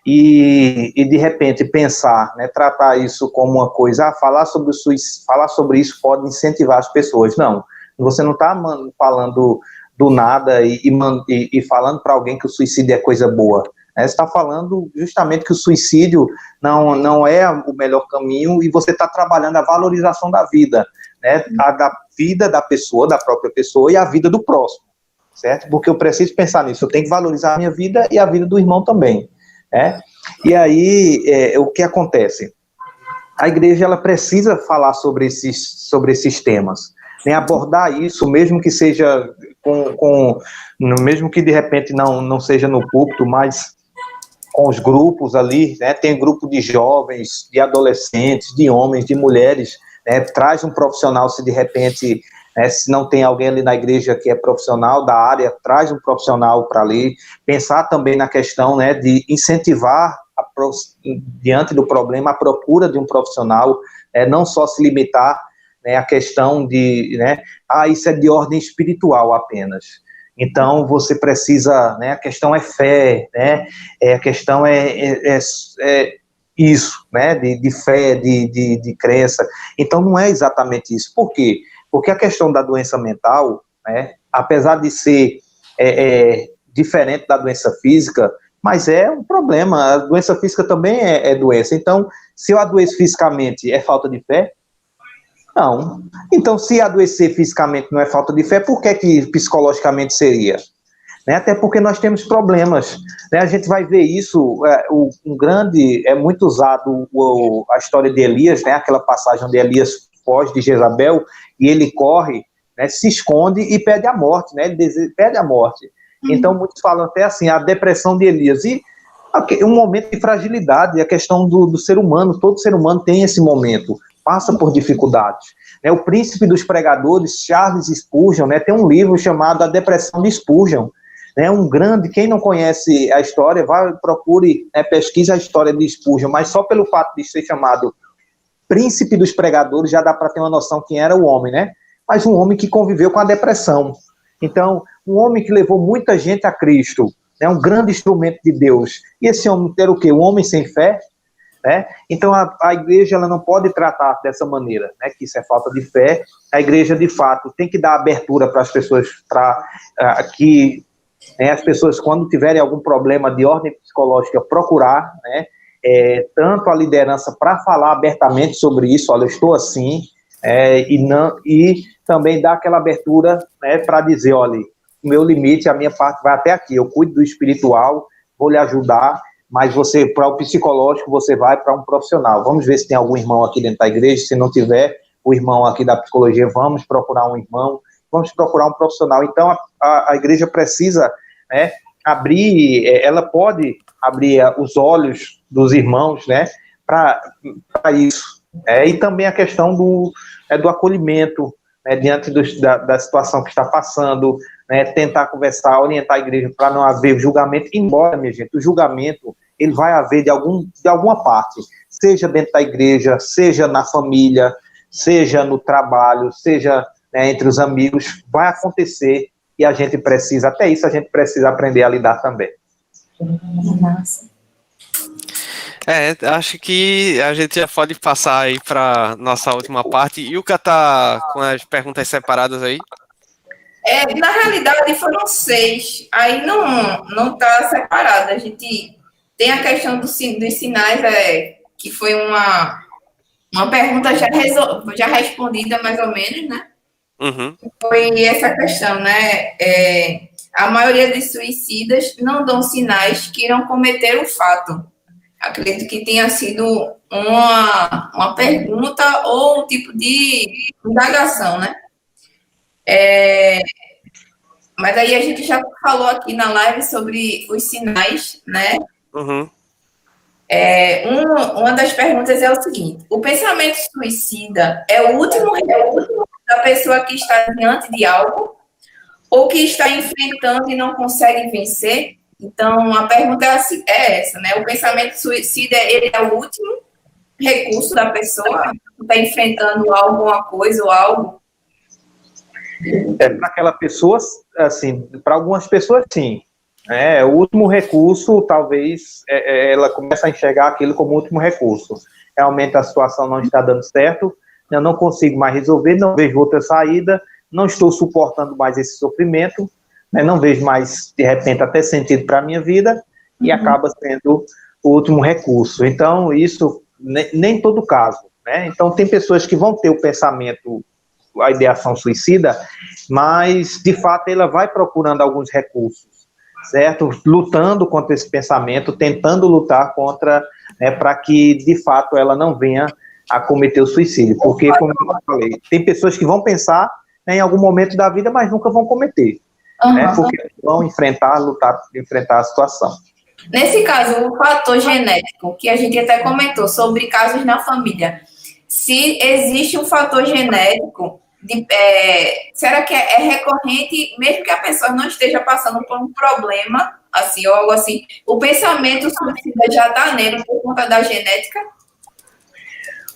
e de repente pensar, né, tratar isso como uma coisa, falar sobre isso pode incentivar as pessoas. Não, você não está falando do nada e falando para alguém que o suicídio é coisa boa. Você está falando justamente que o suicídio não é o melhor caminho e você está trabalhando a valorização da vida, né, da vida da pessoa, da própria pessoa e a vida do próximo, certo? Porque eu preciso pensar nisso, eu tenho que valorizar a minha vida e a vida do irmão também. E aí, o que acontece? A igreja ela precisa falar sobre esses temas, né, abordar isso, mesmo que seja mesmo que de repente não seja no púlpito, mas com os grupos ali, né, tem grupo de jovens, de adolescentes, de homens, de mulheres, né, traz um profissional se de repente né? Se não tem alguém ali na igreja que é profissional da área, traz um profissional para ali. Pensar também na questão, né, de incentivar, diante do problema, a procura de um profissional, não só se limitar, né, à questão de, né, isso é de ordem espiritual apenas. Então, você precisa, né, a questão é fé, né, a questão é isso, né, de fé, de crença. Então, não é exatamente isso. Por quê? Porque a questão da doença mental, né, apesar de ser diferente da doença física, mas é um problema. A doença física também é doença. Então, se eu adoeço fisicamente, é falta de fé? Não. Então, se adoecer fisicamente não é falta de fé, por que psicologicamente seria? Né? Até porque nós temos problemas. Né? A gente vai ver isso, é muito usado a história de Elias, né? Aquela passagem onde Elias foge de Jezabel, e ele corre, né? Se esconde e pede a morte, né? Ele pede a morte. Então, muitos falam até assim, a depressão de Elias. E um momento de fragilidade, a questão do ser humano, todo ser humano tem esse momento, passa por dificuldades. Né? O príncipe dos pregadores, Charles Spurgeon, né, tem um livro chamado A Depressão de Spurgeon. Né, um grande, quem não conhece a história, procure, pesquise a história de Spurgeon, mas só pelo fato de ser chamado príncipe dos pregadores, já dá para ter uma noção quem era o homem, né? Mas um homem que conviveu com a depressão. Então, um homem que levou muita gente a Cristo, né, um grande instrumento de Deus. E esse homem era o quê? Um homem sem fé? Né? Então, a igreja ela não pode tratar dessa maneira, né, que isso é falta de fé. A igreja, de fato, tem que dar abertura para as pessoas, para que as pessoas, quando tiverem algum problema de ordem psicológica, procurar, né, tanto a liderança para falar abertamente sobre isso, olha, eu estou assim, e também dar aquela abertura, né, para dizer, olha, o meu limite, a minha parte vai até aqui, eu cuido do espiritual, vou lhe ajudar, mas você, para o psicológico, você vai para um profissional. Vamos ver se tem algum irmão aqui dentro da igreja, se não tiver o irmão aqui da psicologia, vamos procurar um irmão, vamos procurar um profissional. Então, a igreja precisa, né, abrir, ela pode abrir os olhos dos irmãos, né, para isso. E também a questão do acolhimento, né, diante da situação que está passando, né, tentar conversar, orientar a igreja para não haver julgamento, embora, minha gente, o julgamento ele vai haver de alguma parte, seja dentro da igreja, seja na família, seja no trabalho, seja, né, entre os amigos, vai acontecer e a gente precisa, até isso a gente precisa aprender a lidar também. Nossa. Acho que a gente já pode passar aí para nossa última parte. Ilka tá com as perguntas separadas aí? Na realidade, foram 6. Aí não está separado. A gente tem a questão dos sinais, que foi uma pergunta já respondida, mais ou menos, né? Uhum. Foi essa questão, né? A maioria dos suicidas não dão sinais que irão cometer o fato. Acredito que tenha sido uma pergunta ou um tipo de indagação, né? Mas aí a gente já falou aqui na live sobre os sinais, né? Uhum. Uma das perguntas é o seguinte: o pensamento suicida é o último recurso da pessoa que está diante de algo ou que está enfrentando e não consegue vencer? Então, a pergunta é essa, né? O pensamento suicida, ele é o último recurso da pessoa que está enfrentando alguma coisa ou algo? Para aquela pessoa, assim, para algumas pessoas, sim. O último recurso, talvez, ela comece a enxergar aquilo como último recurso. Realmente a situação não está dando certo, eu não consigo mais resolver, não vejo outra saída, não estou suportando mais esse sofrimento, né, não vejo mais, de repente, até sentido para a minha vida, e acaba sendo o último recurso. Então, isso, nem todo caso, né? Então, tem pessoas que vão ter o pensamento, a ideação suicida, mas, de fato, ela vai procurando alguns recursos, certo? Lutando contra esse pensamento, tentando lutar contra, né, para que, de fato, ela não venha a cometer o suicídio. Porque, como eu falei, tem pessoas que vão pensar, né, em algum momento da vida, mas nunca vão cometer. Né, porque vão enfrentar a situação. Nesse caso, o fator genético, que a gente até comentou sobre casos na família, se existe um fator genético, será que é recorrente, mesmo que a pessoa não esteja passando por um problema, assim, ou algo assim, o pensamento suicida já está nele por conta da genética?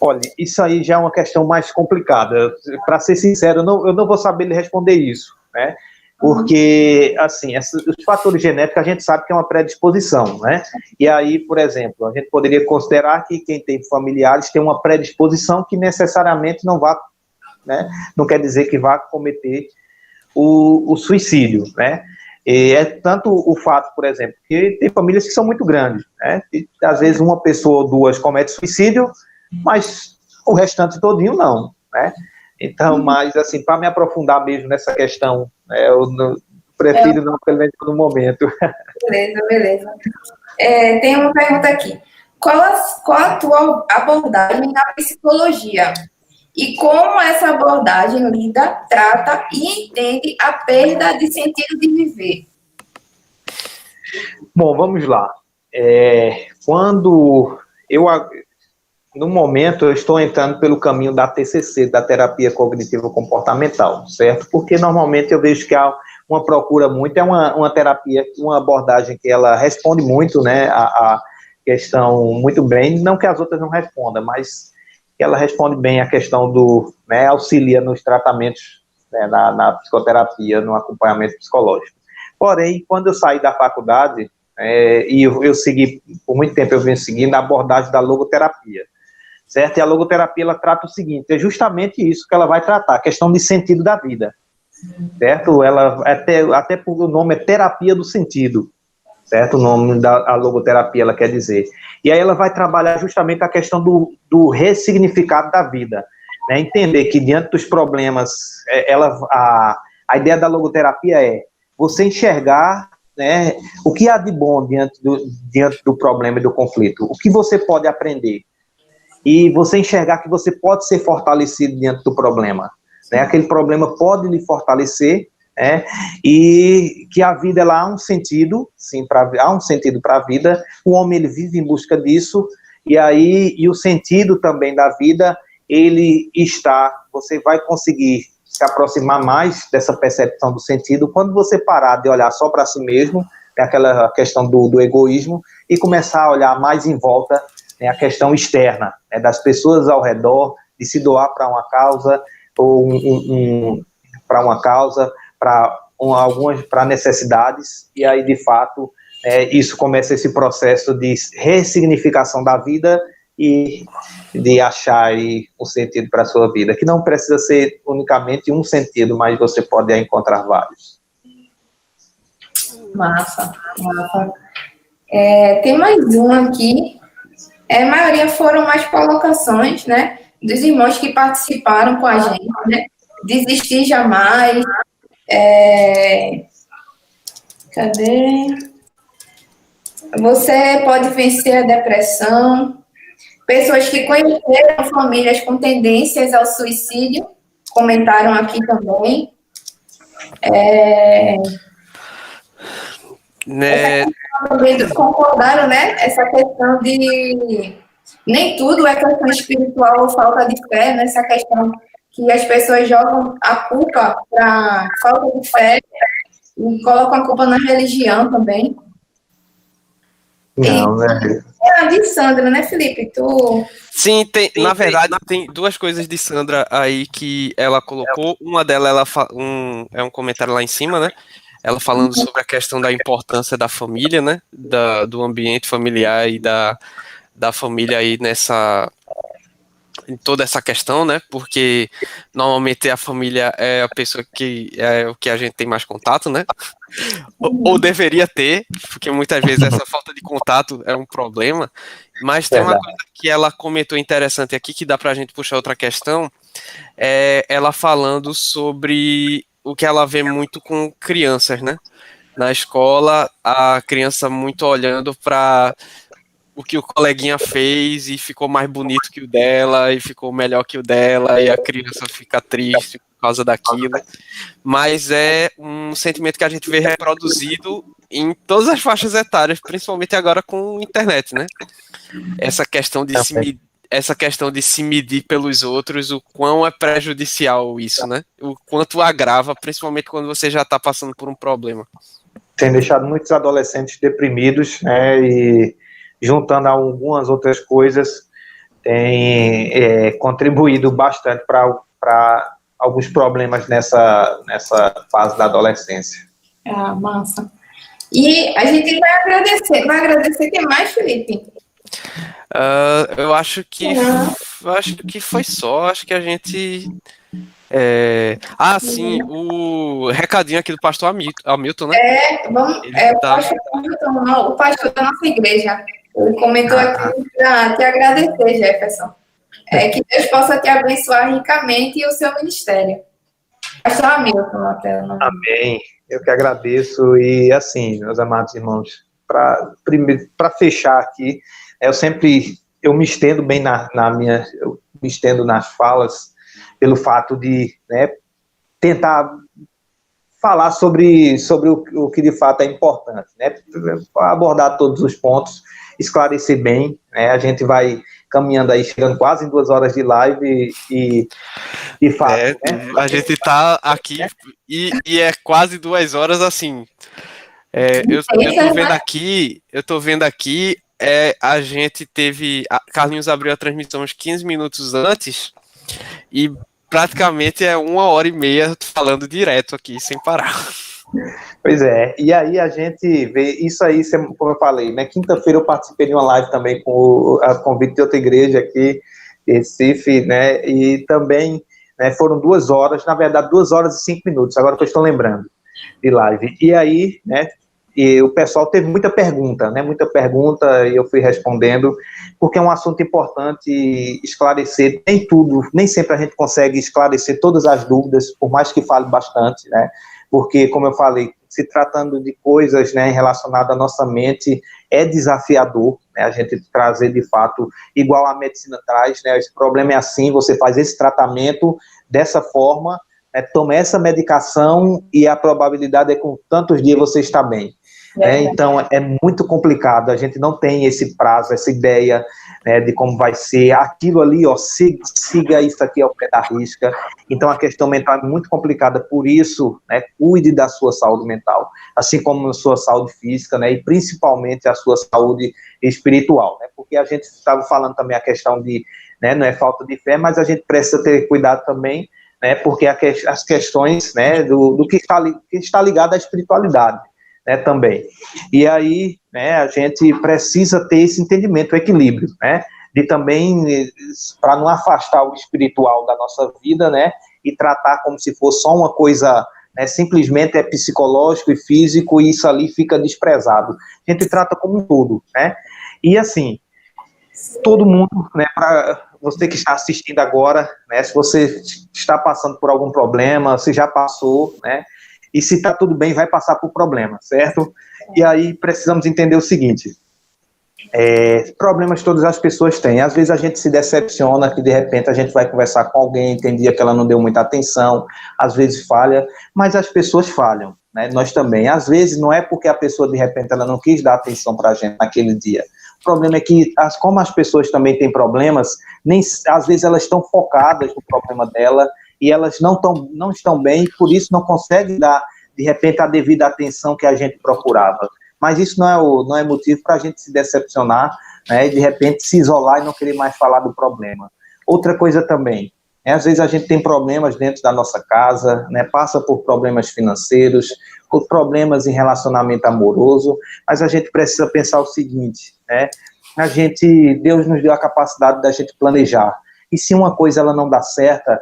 Olha, isso aí já é uma questão mais complicada. Para ser sincero, eu não vou saber lhe responder isso, né? Porque, assim, os fatores genéticos a gente sabe que é uma predisposição, né? E aí, por exemplo, a gente poderia considerar que quem tem familiares tem uma predisposição que necessariamente não vá, né? Não quer dizer que vá cometer o suicídio, né? E é tanto o fato, por exemplo, que tem famílias que são muito grandes, né? E, às vezes uma pessoa ou duas comete suicídio, mas o restante todinho não, né? Então, mas assim, para me aprofundar mesmo nessa questão, eu prefiro não, pelo menos no momento. Beleza. Tem uma pergunta aqui. Qual a tua abordagem na psicologia? E como essa abordagem lida, trata e entende a perda de sentido de viver? Bom, vamos lá. No momento, eu estou entrando pelo caminho da TCC, da terapia cognitivo-comportamental, certo? Porque normalmente eu vejo que há uma procura muito, é uma terapia, uma abordagem que ela responde muito, né, a questão muito bem, não que as outras não respondam, mas que ela responde bem a questão né, auxilia nos tratamentos, né, na psicoterapia, no acompanhamento psicológico. Porém, quando eu saí da faculdade, e eu segui, por muito tempo eu venho seguindo a abordagem da logoterapia, certo? E a logoterapia, ela trata o seguinte, é justamente isso que ela vai tratar, a questão de sentido da vida, certo? Ela, até por o nome é terapia do sentido, certo? O nome da logoterapia, ela quer dizer. E aí ela vai trabalhar justamente a questão do ressignificado da vida, né? Entender que diante dos problemas, a ideia da logoterapia é você enxergar, né, o que há de bom diante do problema e do conflito, o que você pode aprender, e você enxergar que você pode ser fortalecido diante do problema, né? Aquele problema pode lhe fortalecer, né? E que a vida, ela há um sentido, sim, há um sentido para a vida, o homem, ele vive em busca disso, e o sentido também da vida, você vai conseguir se aproximar mais dessa percepção do sentido quando você parar de olhar só para si mesmo, aquela questão do egoísmo, e começar a olhar mais em volta, né, a questão externa, né, das pessoas ao redor, de se doar para uma causa, ou para uma causa, para necessidades, e aí, de fato, isso começa esse processo de ressignificação da vida e de achar aí um sentido para a sua vida, que não precisa ser unicamente um sentido, mas você pode encontrar vários. Massa. Tem mais um aqui. A maioria foram mais colocações, né, dos irmãos que participaram com a gente, né? Desistir jamais. Cadê? Você pode vencer a depressão. Pessoas que conheceram famílias com tendências ao suicídio comentaram aqui também. Né? Concordaram, né? Essa questão de nem tudo é questão espiritual ou falta de fé, né? Essa questão que as pessoas jogam a culpa para falta de fé e colocam a culpa na religião também. Não, né? A de Sandra, né, Felipe? Sim, na verdade, tem duas coisas de Sandra aí que ela colocou. Uma delas, é um comentário lá em cima, né? Ela falando sobre a questão da importância da família, né? Do ambiente familiar e da família aí em toda essa questão, né? Porque normalmente a família é a pessoa que é o que a gente tem mais contato, né? Ou deveria ter, porque muitas vezes essa falta de contato é um problema. Mas tem uma coisa que ela comentou interessante aqui, que dá pra gente puxar outra questão, ela falando sobre o que ela vê muito com crianças, né? Na escola, a criança muito olhando para o que o coleguinha fez e ficou mais bonito que o dela e ficou melhor que o dela e a criança fica triste por causa daquilo, mas é um sentimento que a gente vê reproduzido em todas as faixas etárias, principalmente agora com a internet, né? Essa questão de essa questão de se medir pelos outros, o quão é prejudicial isso, né? O quanto agrava, principalmente quando você já está passando por um problema. Tem deixado muitos adolescentes deprimidos, né, e juntando algumas outras coisas, tem contribuído bastante para alguns problemas nessa fase da adolescência. Ah, massa. E a gente vai agradecer. Vai agradecer quem mais, Felipe? Eu acho que foi só. Acho que a gente. Sim, o recadinho aqui do pastor Hamilton, né? O pastor da nossa igreja. Ele comentou aqui para te agradecer, Jefferson. Que Deus possa te abençoar ricamente e o seu ministério. Pastor Hamilton, até o nome. Amém. Eu que agradeço. E assim, meus amados irmãos, para fechar aqui, eu me estendo bem eu me estendo nas falas pelo fato de, né, tentar falar sobre o que de fato é importante, né, abordar todos os pontos, esclarecer bem, né, a gente vai caminhando aí, chegando quase em 2 horas de live e de fato, né? A gente tá aqui e é quase 2 horas, assim, eu tô vendo aqui, a gente teve, Carlinhos abriu a transmissão uns 15 minutos antes e praticamente é 1h30 falando direto aqui, sem parar. Pois é, e aí a gente vê isso aí, como eu falei, né? Quinta-feira eu participei de uma live também com a convite de outra igreja aqui, Recife, né? E também, né, foram 2 horas, na verdade 2 horas e 5 minutos, agora que eu estou lembrando, de live. E aí, né? E o pessoal teve muita pergunta, né? Muita pergunta e eu fui respondendo, porque é um assunto importante esclarecer, nem sempre a gente consegue esclarecer todas as dúvidas, por mais que fale bastante, né? Porque, como eu falei, se tratando de coisas, né, relacionadas à nossa mente, é desafiador, né, a gente trazer, de fato, igual a medicina traz, né, esse problema é assim, você faz esse tratamento dessa forma, né, toma essa medicação e a probabilidade é que com tantos dias você está bem. Então, é muito complicado, a gente não tem esse prazo, essa ideia, né, de como vai ser aquilo ali, ó, siga isso aqui ao pé da risca. Então, a questão mental é muito complicada, por isso, né, cuide da sua saúde mental, assim como a sua saúde física, né, e principalmente a sua saúde espiritual, né, porque a gente estava falando também a questão de, né, não é falta de fé, mas a gente precisa ter cuidado também, né, porque as questões, né, do que está ligado à espiritualidade, né, também. E aí, né, a gente precisa ter esse entendimento, o equilíbrio, né, de também, para não afastar o espiritual da nossa vida, né, e tratar como se fosse só uma coisa, né, simplesmente é psicológico e físico, e isso ali fica desprezado. A gente trata como um todo, né, e assim, todo mundo, né, para você que está assistindo agora, né, se você está passando por algum problema, se já passou, né, e se está tudo bem, vai passar por problema, certo? E aí precisamos entender o seguinte, problemas todas as pessoas têm, às vezes a gente se decepciona, que de repente a gente vai conversar com alguém, tem dia que ela não deu muita atenção, às vezes falha, mas as pessoas falham, né? Nós também, às vezes não é porque a pessoa de repente ela não quis dar atenção para a gente naquele dia, o problema é que, como as pessoas também têm problemas, às vezes elas estão focadas no problema dela, e elas não estão bem, por isso não conseguem dar, de repente, a devida atenção que a gente procurava. Mas isso não é motivo para a gente se decepcionar, né, e de repente se isolar e não querer mais falar do problema. Outra coisa também, às vezes a gente tem problemas dentro da nossa casa, né, passa por problemas financeiros, por problemas em relacionamento amoroso, mas a gente precisa pensar o seguinte, né, Deus nos deu a capacidade da gente planejar, e se uma coisa ela não dá certo,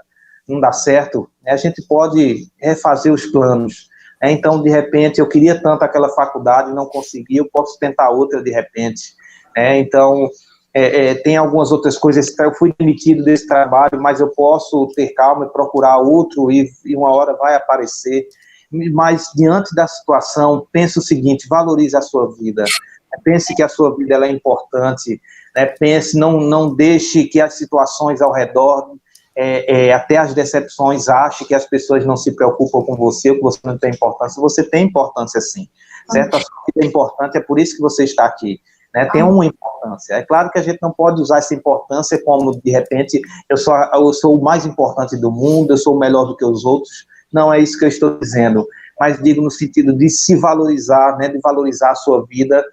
né, a gente pode refazer os planos. Então, de repente, eu queria tanto aquela faculdade, não consegui, eu posso tentar outra de repente. Então, tem algumas outras coisas, eu fui demitido desse trabalho, mas eu posso ter calma e procurar outro, e uma hora vai aparecer. Mas, diante da situação, pense o seguinte, valorize a sua vida. Pense que a sua vida ela é importante. Né, pense, não deixe que as situações ao redor... até as decepções, ache que as pessoas não se preocupam com você, ou que você não tem importância. Você tem importância sim, certo? A sua vida é importante, é por isso que você está aqui. né, tem uma importância. É claro que a gente não pode usar essa importância como, de repente, eu sou o mais importante do mundo, eu sou o melhor do que os outros. Não é isso que eu estou dizendo, mas digo no sentido de se valorizar, né, de valorizar a sua vida,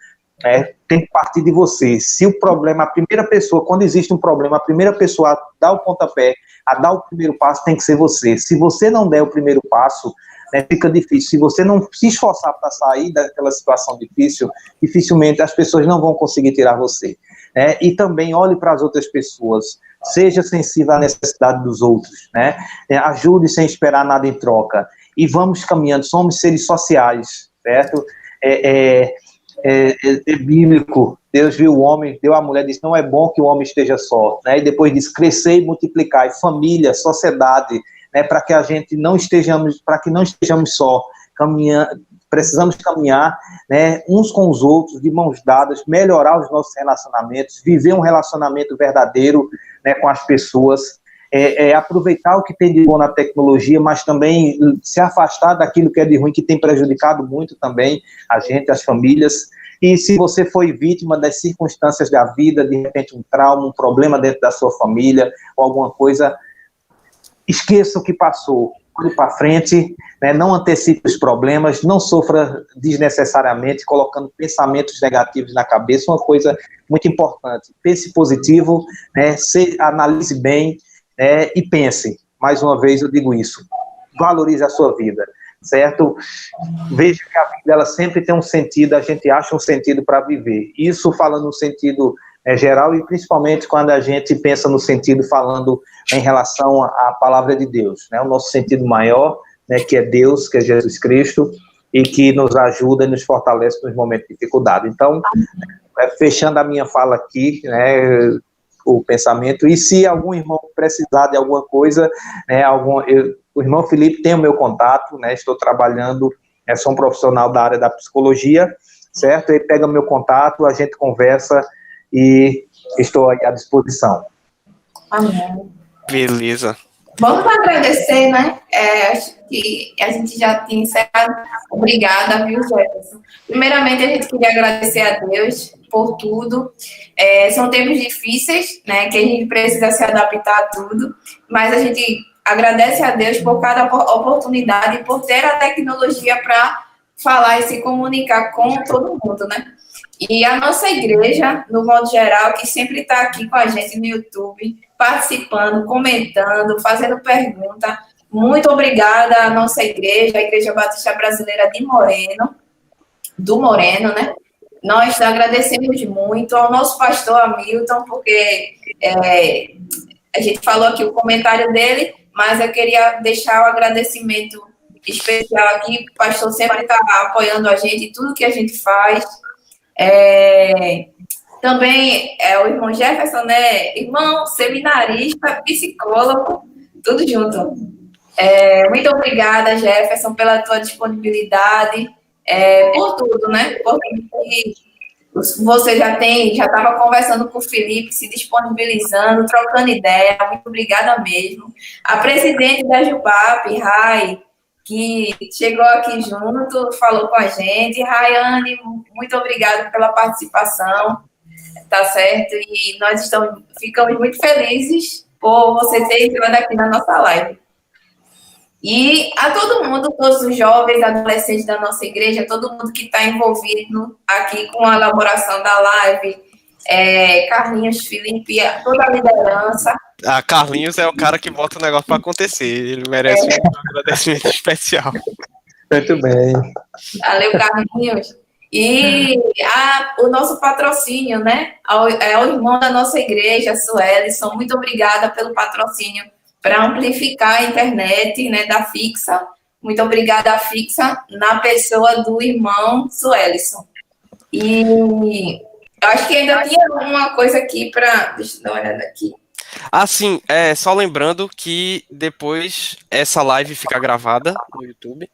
tem que partir de você. Se o problema, a primeira pessoa, quando existe um problema, a primeira pessoa a dar o pontapé, a dar o primeiro passo tem que ser você. Se você não der o primeiro passo, né, fica difícil. Se você não se esforçar para sair daquela situação difícil, dificilmente as pessoas não vão conseguir tirar você. Né? E também olhe para as outras pessoas, seja sensível à necessidade dos outros, né? Ajude sem esperar nada em troca. E vamos caminhando, somos seres sociais, certo? É bíblico. Deus viu o homem, deu a mulher, disse, não é bom que o homem esteja só, né? E depois diz, crescer e multiplicar, família, sociedade, né? Para que a gente não estejamos só, precisamos caminhar, né, uns com os outros, de mãos dadas, melhorar os nossos relacionamentos, viver um relacionamento verdadeiro, né, com as pessoas, aproveitar o que tem de bom na tecnologia, mas também se afastar daquilo que é de ruim, que tem prejudicado muito também a gente, as famílias. E se você foi vítima das circunstâncias da vida, de repente um trauma, um problema dentro da sua família, ou alguma coisa, esqueça o que passou, olhe para frente, né, não antecipe os problemas, não sofra desnecessariamente, colocando pensamentos negativos na cabeça, uma coisa muito importante, pense positivo, né, analise bem, e pense, mais uma vez eu digo isso, valorize a sua vida, certo? Veja que a vida ela sempre tem um sentido, a gente acha um sentido para viver, isso falando no sentido geral e principalmente quando a gente pensa no sentido falando em relação à palavra de Deus, né? O nosso sentido maior, né, que é Deus, que é Jesus Cristo, e que nos ajuda e nos fortalece nos momentos de dificuldade. Então, fechando a minha fala aqui, né, o pensamento, e se algum irmão precisar de alguma coisa, né, o irmão Felipe tem o meu contato, né, estou trabalhando, sou um profissional da área da psicologia, certo? Ele pega o meu contato, a gente conversa e estou aí à disposição. Amém. Beleza. Vamos agradecer, né? Acho que a gente já tinha encerrado. Obrigada, viu, Jefferson? Primeiramente, a gente queria agradecer a Deus por tudo. São tempos difíceis, né? Que a gente precisa se adaptar a tudo, mas a gente agradece a Deus por cada oportunidade, por ter a tecnologia para falar e se comunicar com todo mundo, né? E a nossa igreja, no modo geral, que sempre está aqui com a gente no YouTube, participando, comentando, fazendo pergunta. Muito obrigada à nossa igreja, a Igreja Batista Brasileira de Moreno, do Moreno, né? Nós agradecemos muito ao nosso pastor Hamilton, porque a gente falou aqui o comentário dele, mas eu queria deixar o agradecimento especial aqui. O pastor sempre está apoiando a gente em tudo que a gente faz. Também o irmão Jefferson, né? Irmão seminarista, psicólogo, tudo junto. Muito obrigada, Jefferson, pela tua disponibilidade, por tudo, né? Porque você já estava conversando com o Felipe, se disponibilizando, trocando ideia. Muito obrigada mesmo. A presidente da Jubap, Rai, que chegou aqui junto, falou com a gente. Rayane, muito obrigada pela participação, tá certo? E nós ficamos muito felizes por você ter entrado aqui na nossa live. E a todo mundo, todos os jovens, adolescentes da nossa igreja, todo mundo que está envolvido aqui com a elaboração da live, Carlinhos, Felipe, toda a liderança. Carlinhos é o cara que bota o negócio para acontecer. Ele merece um agradecimento especial. Muito bem. Valeu, Carlinhos. E o nosso patrocínio, né? O irmão da nossa igreja, Suelison. Muito obrigada pelo patrocínio para amplificar a internet, né, da Fixa. Muito obrigada à Fixa, na pessoa do irmão Suelison. E eu acho que ainda tinha uma coisa aqui para... Deixa eu dar uma olhada aqui. Sim, só lembrando que depois essa live fica gravada no YouTube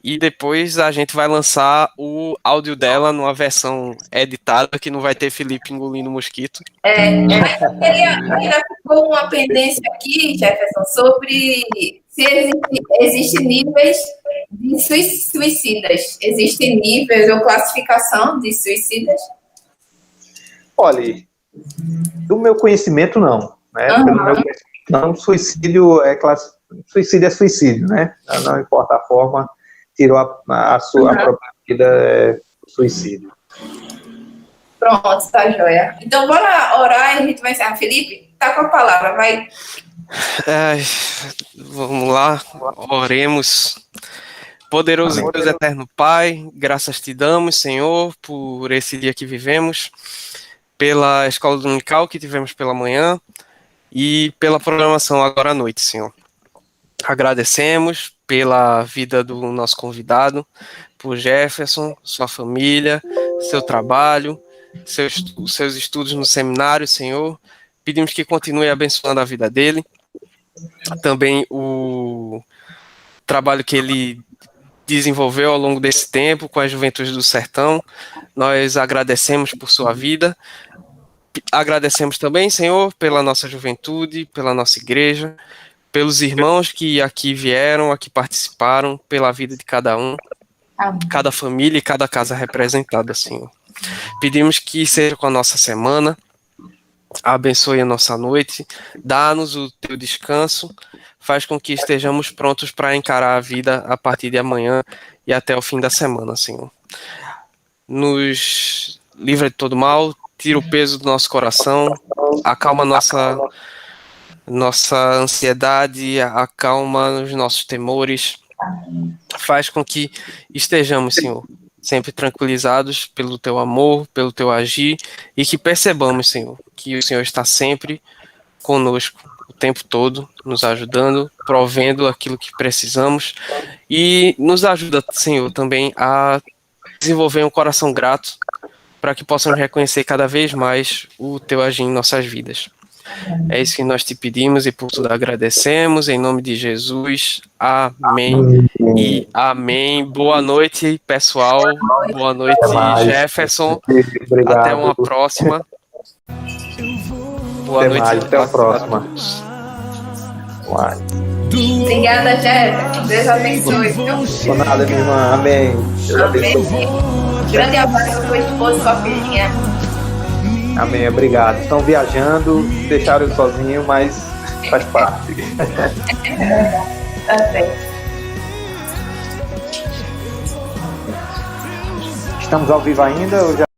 e depois a gente vai lançar o áudio dela numa versão editada que não vai ter Felipe engolindo mosquito. Ainda ficou uma pendência aqui, Jefferson, sobre se existem níveis de suicidas. Existem níveis ou classificação de suicidas? Olha, do meu conhecimento, não. Né? Pelo meu conhecimento, não. Suicídio é suicídio, né? Não importa a forma, tirou a própria vida, suicídio. Pronto, tá joia. Então, bora orar e a gente vai encerrar. Felipe, tá com a palavra, vai. Vamos lá, oremos. Poderoso Deus, eterno Pai, graças te damos, Senhor, por esse dia que vivemos, pela escola dominical que tivemos pela manhã e pela programação agora à noite, Senhor. Agradecemos pela vida do nosso convidado, por Jefferson, sua família, seu trabalho, seus estudos no seminário, Senhor. Pedimos que continue abençoando a vida dele. Também o trabalho que ele desenvolveu ao longo desse tempo com a Juventude do Sertão. Nós agradecemos por sua vida. Agradecemos também, Senhor, pela nossa juventude, pela nossa igreja, pelos irmãos que aqui vieram, aqui participaram, pela vida de cada um, cada família e cada casa representada, Senhor. Pedimos que seja com a nossa semana, abençoe a nossa noite, dá-nos o teu descanso, faz com que estejamos prontos para encarar a vida a partir de amanhã e até o fim da semana, Senhor. Nos livra de todo mal, tira o peso do nosso coração, acalma nossa ansiedade, acalma os nossos temores, faz com que estejamos, Senhor, sempre tranquilizados pelo teu amor, pelo teu agir, e que percebamos, Senhor, que o Senhor está sempre conosco, o tempo todo, nos ajudando, provendo aquilo que precisamos, e nos ajuda, Senhor, também a desenvolver um coração grato, para que possamos reconhecer cada vez mais o teu agir em nossas vidas. É isso que nós te pedimos e por tudo agradecemos, em nome de Jesus, amém e amém. Boa noite, pessoal, boa noite, Jefferson, Obrigado. Até uma próxima. Boa Até noite. mais, até a próxima. Obrigada, Jefferson. Deus abençoe. Por nada, minha irmã, amém. Deus abençoe. Grande abraço para sua esposa e sua filhinha. Amém, obrigado. Estão viajando, deixaram eu sozinho, mas faz parte. Tá certo. Estamos ao vivo ainda ou já?